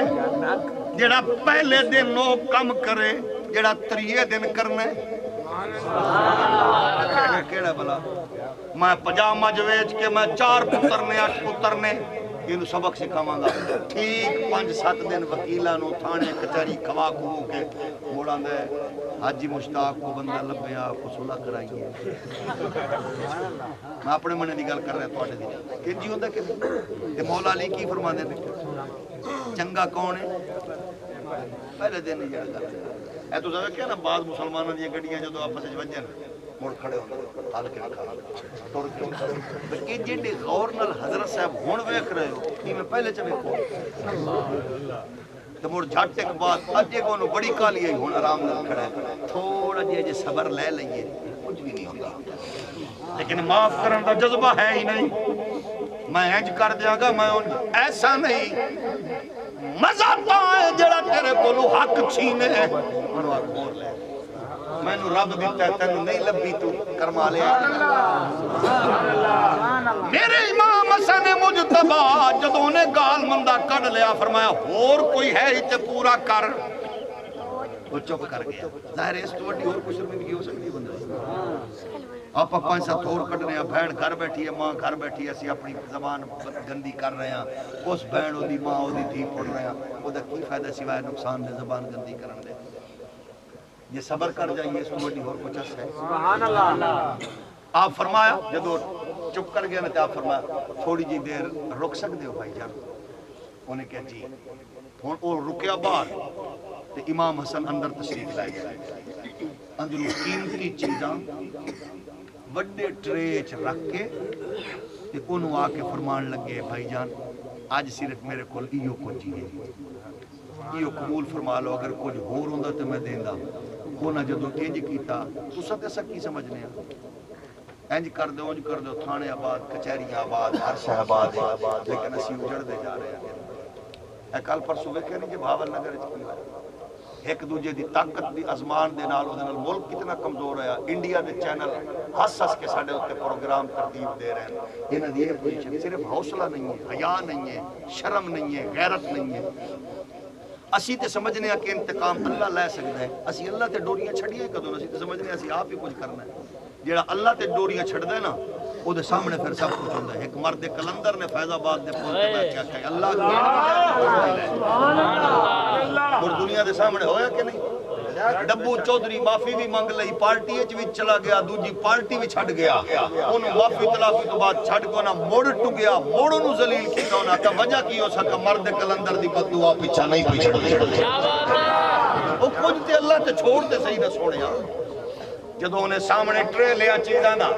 جڑا پہلے دن وہ کم کرے جڑا تریے دن کرنا ہے کیڑا بلا میں پجامہ ویچ کے میں 4 پتر نے 8 پتر نے یہ سبق سکھاواں گا ٹھیک 5-7 دن وکیلاں نو تھانے کچہری کھوا کھو کے موڑاں دے حاجی مشتاق کو بندہ لبیا کو صلح کرائیے میں اپنے منے دی گل کر رہا تواڈے دی کہ جی ہوندا کہ تے مولا علی کی فرماندے نے چنگا کون ہے پہلے دن ہی جڑا گل اے تو سب کیا نا بعض مسلماناں دی گڈیاں جدوں آپس وچ وجن مڑ کھڑے ہوندے حال کے کھا ٹر کے اے جڑے غور نال حضرت صاحب ہن ویکھ رہے ہو کہ میں پہلے چ ویکھو تو مڑ جھٹ کے بعد اجے کو بڑی کالی ہے ہن آرام نال کھڑا ہے تھوڑا جے صبر لے لئیے کچھ بھی نہیں ہوندا لیکن معاف کرن دا جذبہ ہے ہی نہیں میں انج کر دیاں گا میں ایسا نہیں مزہ تو ہے جڑا تیرے کولو حق چھینے انہوں حق بول لے میں نو رب دیتا ہے تینو نہیں لبی تو کرما لے میرے امام حسن مجتبی جدوں نے گال مندہ کڈ لیا فرمایا اور کوئی ہے ہی تے پورا کر وہ چپ کر گیا ظاہر ہے اس تو وڈی اور کچھ شرمندگی ہو سکتی ہے بندہ آپ 5-7 اور کڈنے ہیں بہن گھر بیٹھی ہے ماں گھر بیٹھی ہے اسی اپنی زبان گندی کر رہے ہیں اس بہن او دی ماں او دی دھی پڑھ رہے ہیں او دا کی فائدہ سوائے نقصان دے زبان گندی کرن دے یہ صبر کر جائیے اس کو وڈی اور کچھ ہے سبحان اللہ آپ فرمایا جدو چپ کر گیا نا تے آپ فرمایا تھوڑی جی دیر رک سکتے ہو بھائی جان انہیں کہا جی ہن او رکیا باہر تے امام حسن اندر تشریف لائے گئے اندروں قیمتی چیزاں بڑے ٹریچ رکھ کے تے انہوں آ کے فرمان لگے بھائی جان آج صرف میرے کول ایو کچھ ہی ہے ایو قبول فرما لو اگر کچھ ہور ہوندا تے میں دیندا کونا جدوں انج کیتا تساں تے سکی سمجھنے انج کر دو انج کر دو، تھانے آباد، کچہریاں آباد، ہر شے آباد، لیکن اسی اجڑتے جا رہے ہیں۔ اے کل پرسوں ویکھیا نہیں جی بھاول نگر وچ کی ہویا، ایک دوجے دی طاقت دی ازمان دے نال اودے نال ملک کتنا کمزور ہویا۔ انڈیا دے چینل ہس ہس کے ساڈے اوتے پروگرام ترتیب دے رہے ہیں۔ انہاں دی یہ پوزیشن صرف حوصلہ نہیں ہے، حیا نہیں ہے، شرم نہیں ہے، غیرت نہیں ہے۔ اسی تے سمجھنے ہیں کہ انتقام اللہ لے سکتا ہے، اسی اللہ تے ڈوریاں چھڑیاں کدوں، اسی تے سمجھنے ہیں اسی آپ ہی کچھ کرنا ہے۔ جیڑا اللہ تے ڈوریاں چھڑدا ہے نا او دے سامنے پھر سب کچھ ہوندا ہے۔ ایک مرد کلندر نے فیض آباد دے پول تے بیٹھ کے آکھیا اللہ اور دنیا دے سامنے ہویا کہ نہیں؟ ڈبو چودھری معافی بھی منگ لئی، پارٹی وچ بھی چلا گیا، دوجی پارٹی بھی چھڈ گیا، انہوں معافی تلافی تو بعد چھڈ کے نہ مڑ ٹگیا، موڑ نو ذلیل کیتا انہاں کہ وجہ کی ہو سکا مرد کلندر دی بددعا پیچھا نہیں پئی چھڑدی۔ او کچھ تے اللہ تے چھوڑ تے صحیح نہ سونیا۔ جدوں انہیں سامنے ٹرے لیا چیزاں نا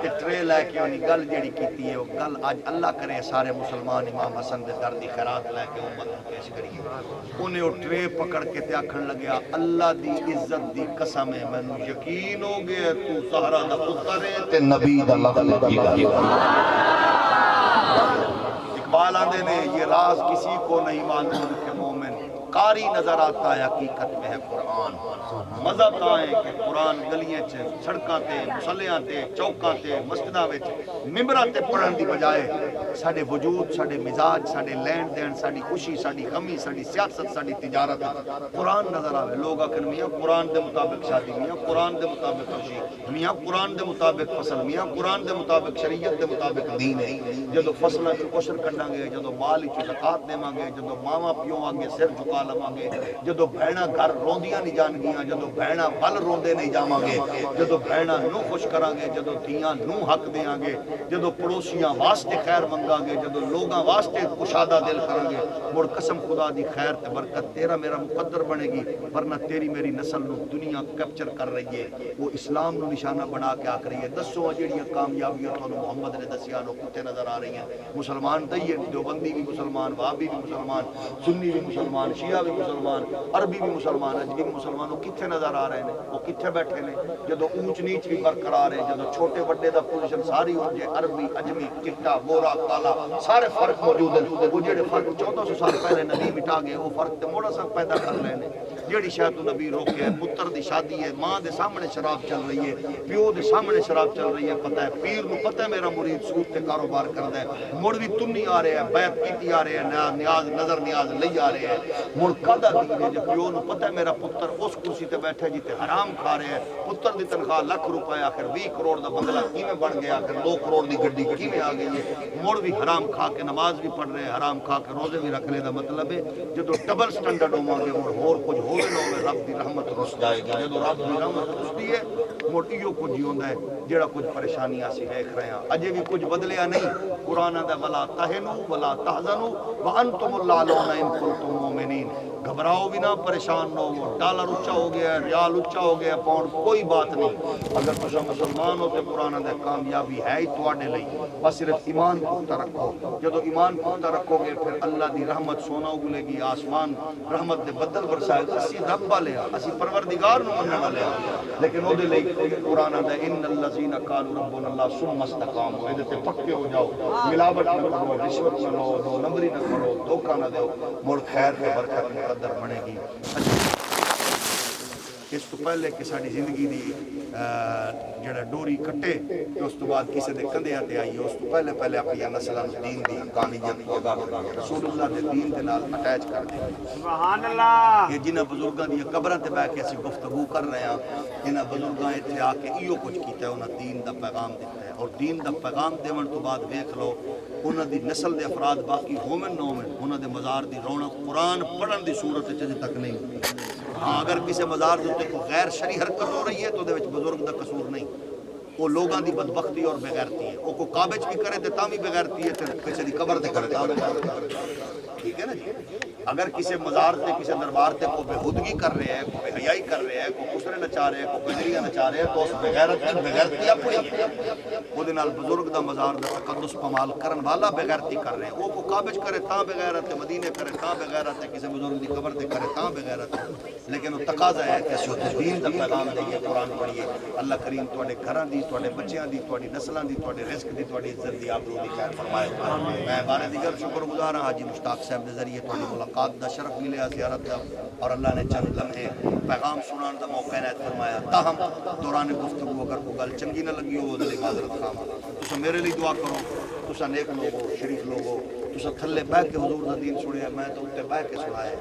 تے ٹرے لے کے انہیں گل جیڑی کیتی ہے وہ گل آج اللہ کرے سارے مسلمان امام حسن دے در دی خیرات لے کے امت کو پیش کریے۔ انہیں وہ ٹرے پکڑ کے تے آکھن لگیا اللہ دی عزت دی قسم ہے مینوں یقین ہو گیا تو زہرا دا پتر ہے تے نبی دا لفظ کی گل۔ اقبال آندے نے یہ راز کسی کو نہیں معلوم کہ مومن قاری نظر آتا ہے حقیقت میں ہے قرآن۔ مزہ تا ہے کہ قرآن گلیاں چ سڑکاں تے مصلیاں تے چوکاں تے مسجداں وچ ممبراں تے پڑھن دی بجائے ساڈے وجود، ساڈے مزاج، ساڈے لین دین، ساڈی خوشی، ساڈی غمی، ساڈی سیاست، ساڈی تجارت قرآن نظر آوے۔ لوگ آکھن میاں قرآن دے مطابق شادی، میاں قرآن دے مطابق خوشی، میاں قرآن دے مطابق فصل، میاں قرآن دے مطابق شریعت دے مطابق دین ہے۔ جدو فصلاں چ عشر کڈاں گے، جدو مال چ زکات دیواں گے، جدو ماواں پیو آگے سر جھکا لواں گے، جدو بہناں گھر روندیاں نہیں جان گیاں، جدو بہناں ول روندے نہیں جاواں گے، جدو بہناں نو خوش کراں گے، جدو دھیاں نو حق دیاں گے، جدو پڑوسیاں واسطے خیر منگاں گے، جدو لوگاں واسطے کشادہ دل کراں گے، مڑ قسم خدا دی خیر تے برکت تیرا میرا مقدر بنے گی، ورنہ تیری میری نسل نو دنیا کیپچر کر رہی ہے، وہ اسلام نو نشانہ بنا کے آکھ رہی ہے۔ دسو جڑیاں کامیابیاں تانوں محمد نے دسیاں نو کتے نظر آ رہی ہیں؟ مسلمان دئیے دیوبندی بھی مسلمان، وہابی بھی مسلمان، سنی بھی مسلمان، شیعہ بھی مسلمان، عربی بھی مسلمان، اجمی بھی مسلمان، وہ کتنے نظر آ رہے ہیں؟ وہ کتنے بیٹھے نے؟ جدو اونچ نیچ بھی برقرار ہے، جدو چھوٹے بڑے دا پوزیشن ساری ہو جائے، عربی اجمی چٹا گورا کالا سارے فرق موجود ہیں۔ وہ جڑے فرق 1400 سال پہلے نبی مٹا گئے وہ فرق تے موڑا سب پیدا کر رہے ہیں۔ جیڑی شاید نبی روکے ہے، پتر دی شادی ہے، ماں دے سامنے شراب چل رہی ہے، پیو دے سامنے شراب چل رہی ہے، پتہ ہے پیر نو پتہ ہے میرا مرید سود تے کاروبار کردا ہے، مڑ بھی تنی آ رہے ہیں، بیعت کیتی آ رہے ہیں، نیاز نظر نیاز لئی آ رہے ہیں، مڑ کدا دین ہے جب پیو نو پتہ ہے میرا پتر اس کرسی تے بیٹھے جی تے حرام کھا رہے ہیں، پتر دی تنخواہ لاکھ روپے آخر 20 کروڑ دا بنگلہ کیویں بن گیا، آخر 2 کروڑ دی گڈی کیویں آ گئی ہے، مڑ بھی حرام کھا کے نماز بھی پڑھ رہے ہیں، حرام کھا کے روزے بھی رکھ لے دا مطلب ہے جدو ڈبل سٹینڈرڈ ہوواں گے مڑ ہور کچھ ہوے نہ ہوے رب دی رحمت رس جائے گی۔ جدو رب دی رحمت رسدی ہے مڑ ایو کچھ ہی ہوندا ہے جیڑا کچھ پریشانیاں اسی دیکھ رہے ہیں، اجے بھی کچھ بدلیا نہیں۔ قرآن دا ولا تہنوا ولا تحزنوا وانتم الاعلون ان کنتم مؤمنین، گھبراؤ بھی نہ، پریشان نہ ہو، ڈالر اونچا ہو گیا ہے، ریال اونچا ہو گیا ہے، پاؤنڈ کوئی بات نہیں، اگر تسا مسلمان ہو تے قرآن دا کامیابی ہے ہی تواڈے لئی، بس صرف ایمان پختہ رکھو۔ جدو ایمان پختہ رکھو گے پھر اللہ دی رحمت سونا اگلے گی، آسمان رحمت دے بدل برسائے گا، اسی رب والے ہاں، اسی پروردگار نو منن والے ہاں، لیکن او دے لئی قرآن دا ان الذین قالوا ربنا اللہ ثم استقاموا، اے تے پکے ہو جاؤ، ملاوٹ نہ کرو، رشوت نہ لو، دو نمبری نہ کرو، دھوکہ نہ دیو، مڑ خیر تے برکت مقدر بنے گی۔ اس تو پہلے کہ ساری زندگی دی جڑا ڈوری کٹے اس تو بعد کسی دے کندھیاں تے آئی، اس تو پہلے اپنی نسلاں دین دی کامیابی ادا کریں، رسول اللہ دے دین دے نال اٹیچ کر دیں۔ سبحان اللہ۔ یہ جنہاں بزرگاں دی قبراں تے بیٹھ کے اسی گفتگو کر رہے ہیں، انہاں بزرگاں ایتھے آ کے ایو کچھ کیتا ہے، انہاں دین دا پیغام دیتا ہے، اور دین دا پیغام دیون تو بعد ویکھ لو انہاں دی نسل دے افراد باقی ہومن نہ ہومن، انہاں دے مزار دی رونق قرآن پڑھن دی صورت وچ اجے تک نہیں ہوئی۔ ہاں اگر کسی مزار دے کوئی غیر شرعی حرکت ہو رہی ہے تو دے وچ بزرگ دا قصور نہیں، وہ لوگاں دی بدبختی اور بغیرتی ہے، وہ کوئی کعبے بھی کرے تے تاں بھی بغیرتی ہے، تے کسی دی قبر تے کرے تاں بھی بغیرتی ہے، ٹھیک ہے نا جی۔ اگر کسی مزار تے کسی دربار تے کوئی بےہودگی کر رہے ہیں، کوئی بے حیائی کر رہے ہیں، کوئی کسرے نچا رہے ہیں، کوئی گجریاں نچا رہے ہیں، تو اس بغیرتی اپنی ہے، وہ دے نال بزرگ دا مزار دا تقدس پامال کرن والا بغیرتی کر رہے ہیں، وہ کوئی کعبے کرے تاں بغیرت ہے، مدینے کرے تاں بغیرت ہے، کسی بزرگ دی قبر تے کرے تاں بغیرت ہے، لیکن وہ تقاضا ہے کہ اسی دین دا پیغام دئیے، قرآن پڑھیے۔ اللہ کریم تواڈے گھراں دی تواڈے بچیاں دی تواڈی نسلاں دی تواڈے رزق دی تواڈی عزت دی آبرو دی خیر فرمائے میں بارے دیگر شکر گزار ہاں حاجی مشتاق صاحب دے ذریعے تواڈی ملاقات دا شرف ملیا زیارت دا اور اللہ نے چند لمحے پیغام سنان دا موقع عنایت فرمایا تاہم دوران گفتگو اگر کوئی گل چنگی نہ لگی ہو دل معذرت خواہ تساں میرے لیے دعا کرو تساں نیک لوگو شریف لوگو تساں تھلے بیٹھ کے حضور دا دین سنیا میں تو اتنے بیٹھ کے سنایا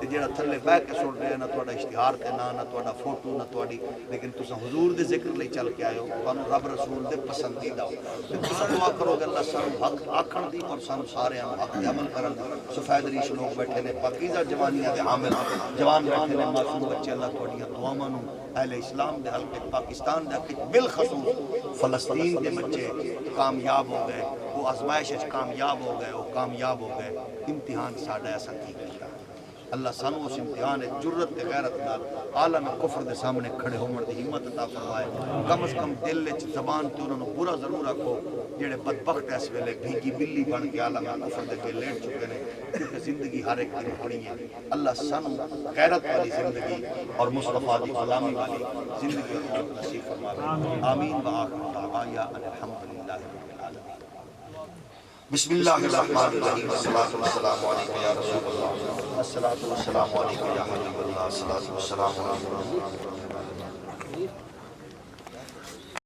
تے جڑا تھلے بیٹھ کے سن رہے نہ تہاڈا اشتہار تے نہ تہاڈا فوٹو نہ تہاڈی لیکن تساں حضور دے ذکر لئی چل کے آئے ہو تانوں رب رسول دے پسندیدہ ہو تے تساں دعا کرو کہ اللہ سانوں حق آکھن دی اور سانوں سارے حق تے عمل کرن دی سفید ریش لوگ بیٹھے نے پاکیزہ جوانیاں دے عامل جوان بیٹھے نے معصوم بچے اللہ تہاڈیاں دعاواں نوں اہل اسلام دے حلقے پاکستان دے بالخصوص فلسطین دے بچے کامیاب ہو گئے وہ آزمائش کامیاب ہو گئے وہ کامیاب ہو گئے امتحان ساڈا ایسا کی کیتا اللہ سانو اس امتحان جرت تے غیرت نال عالم کفر دے سامنے کھڑے ہون دی ہمت عطا فرمائے کم از کم دل وچ زبان تے انہاں نوں برا ضرور رکھو جڑے بدبخت اس ویلے بھیگی بلی بن کے عالم کفر دے کے لیٹ چکے نے کیونکہ زندگی ہر ایک دن تھوڑی ہے اللہ سانو غیرت والی زندگی اور مصطفیٰ دی غلامی والی زندگی عطا نصیب فرمائے آمین وآخر دعوانا ان الحمدللہ رب العالمین بسم اللہ الرحمن الرحیم الصلاۃ والسلام علیک یا رسول اللہ الصلاۃ والسلام علیک یا حبیب اللہ الصلاۃ والسلام علیک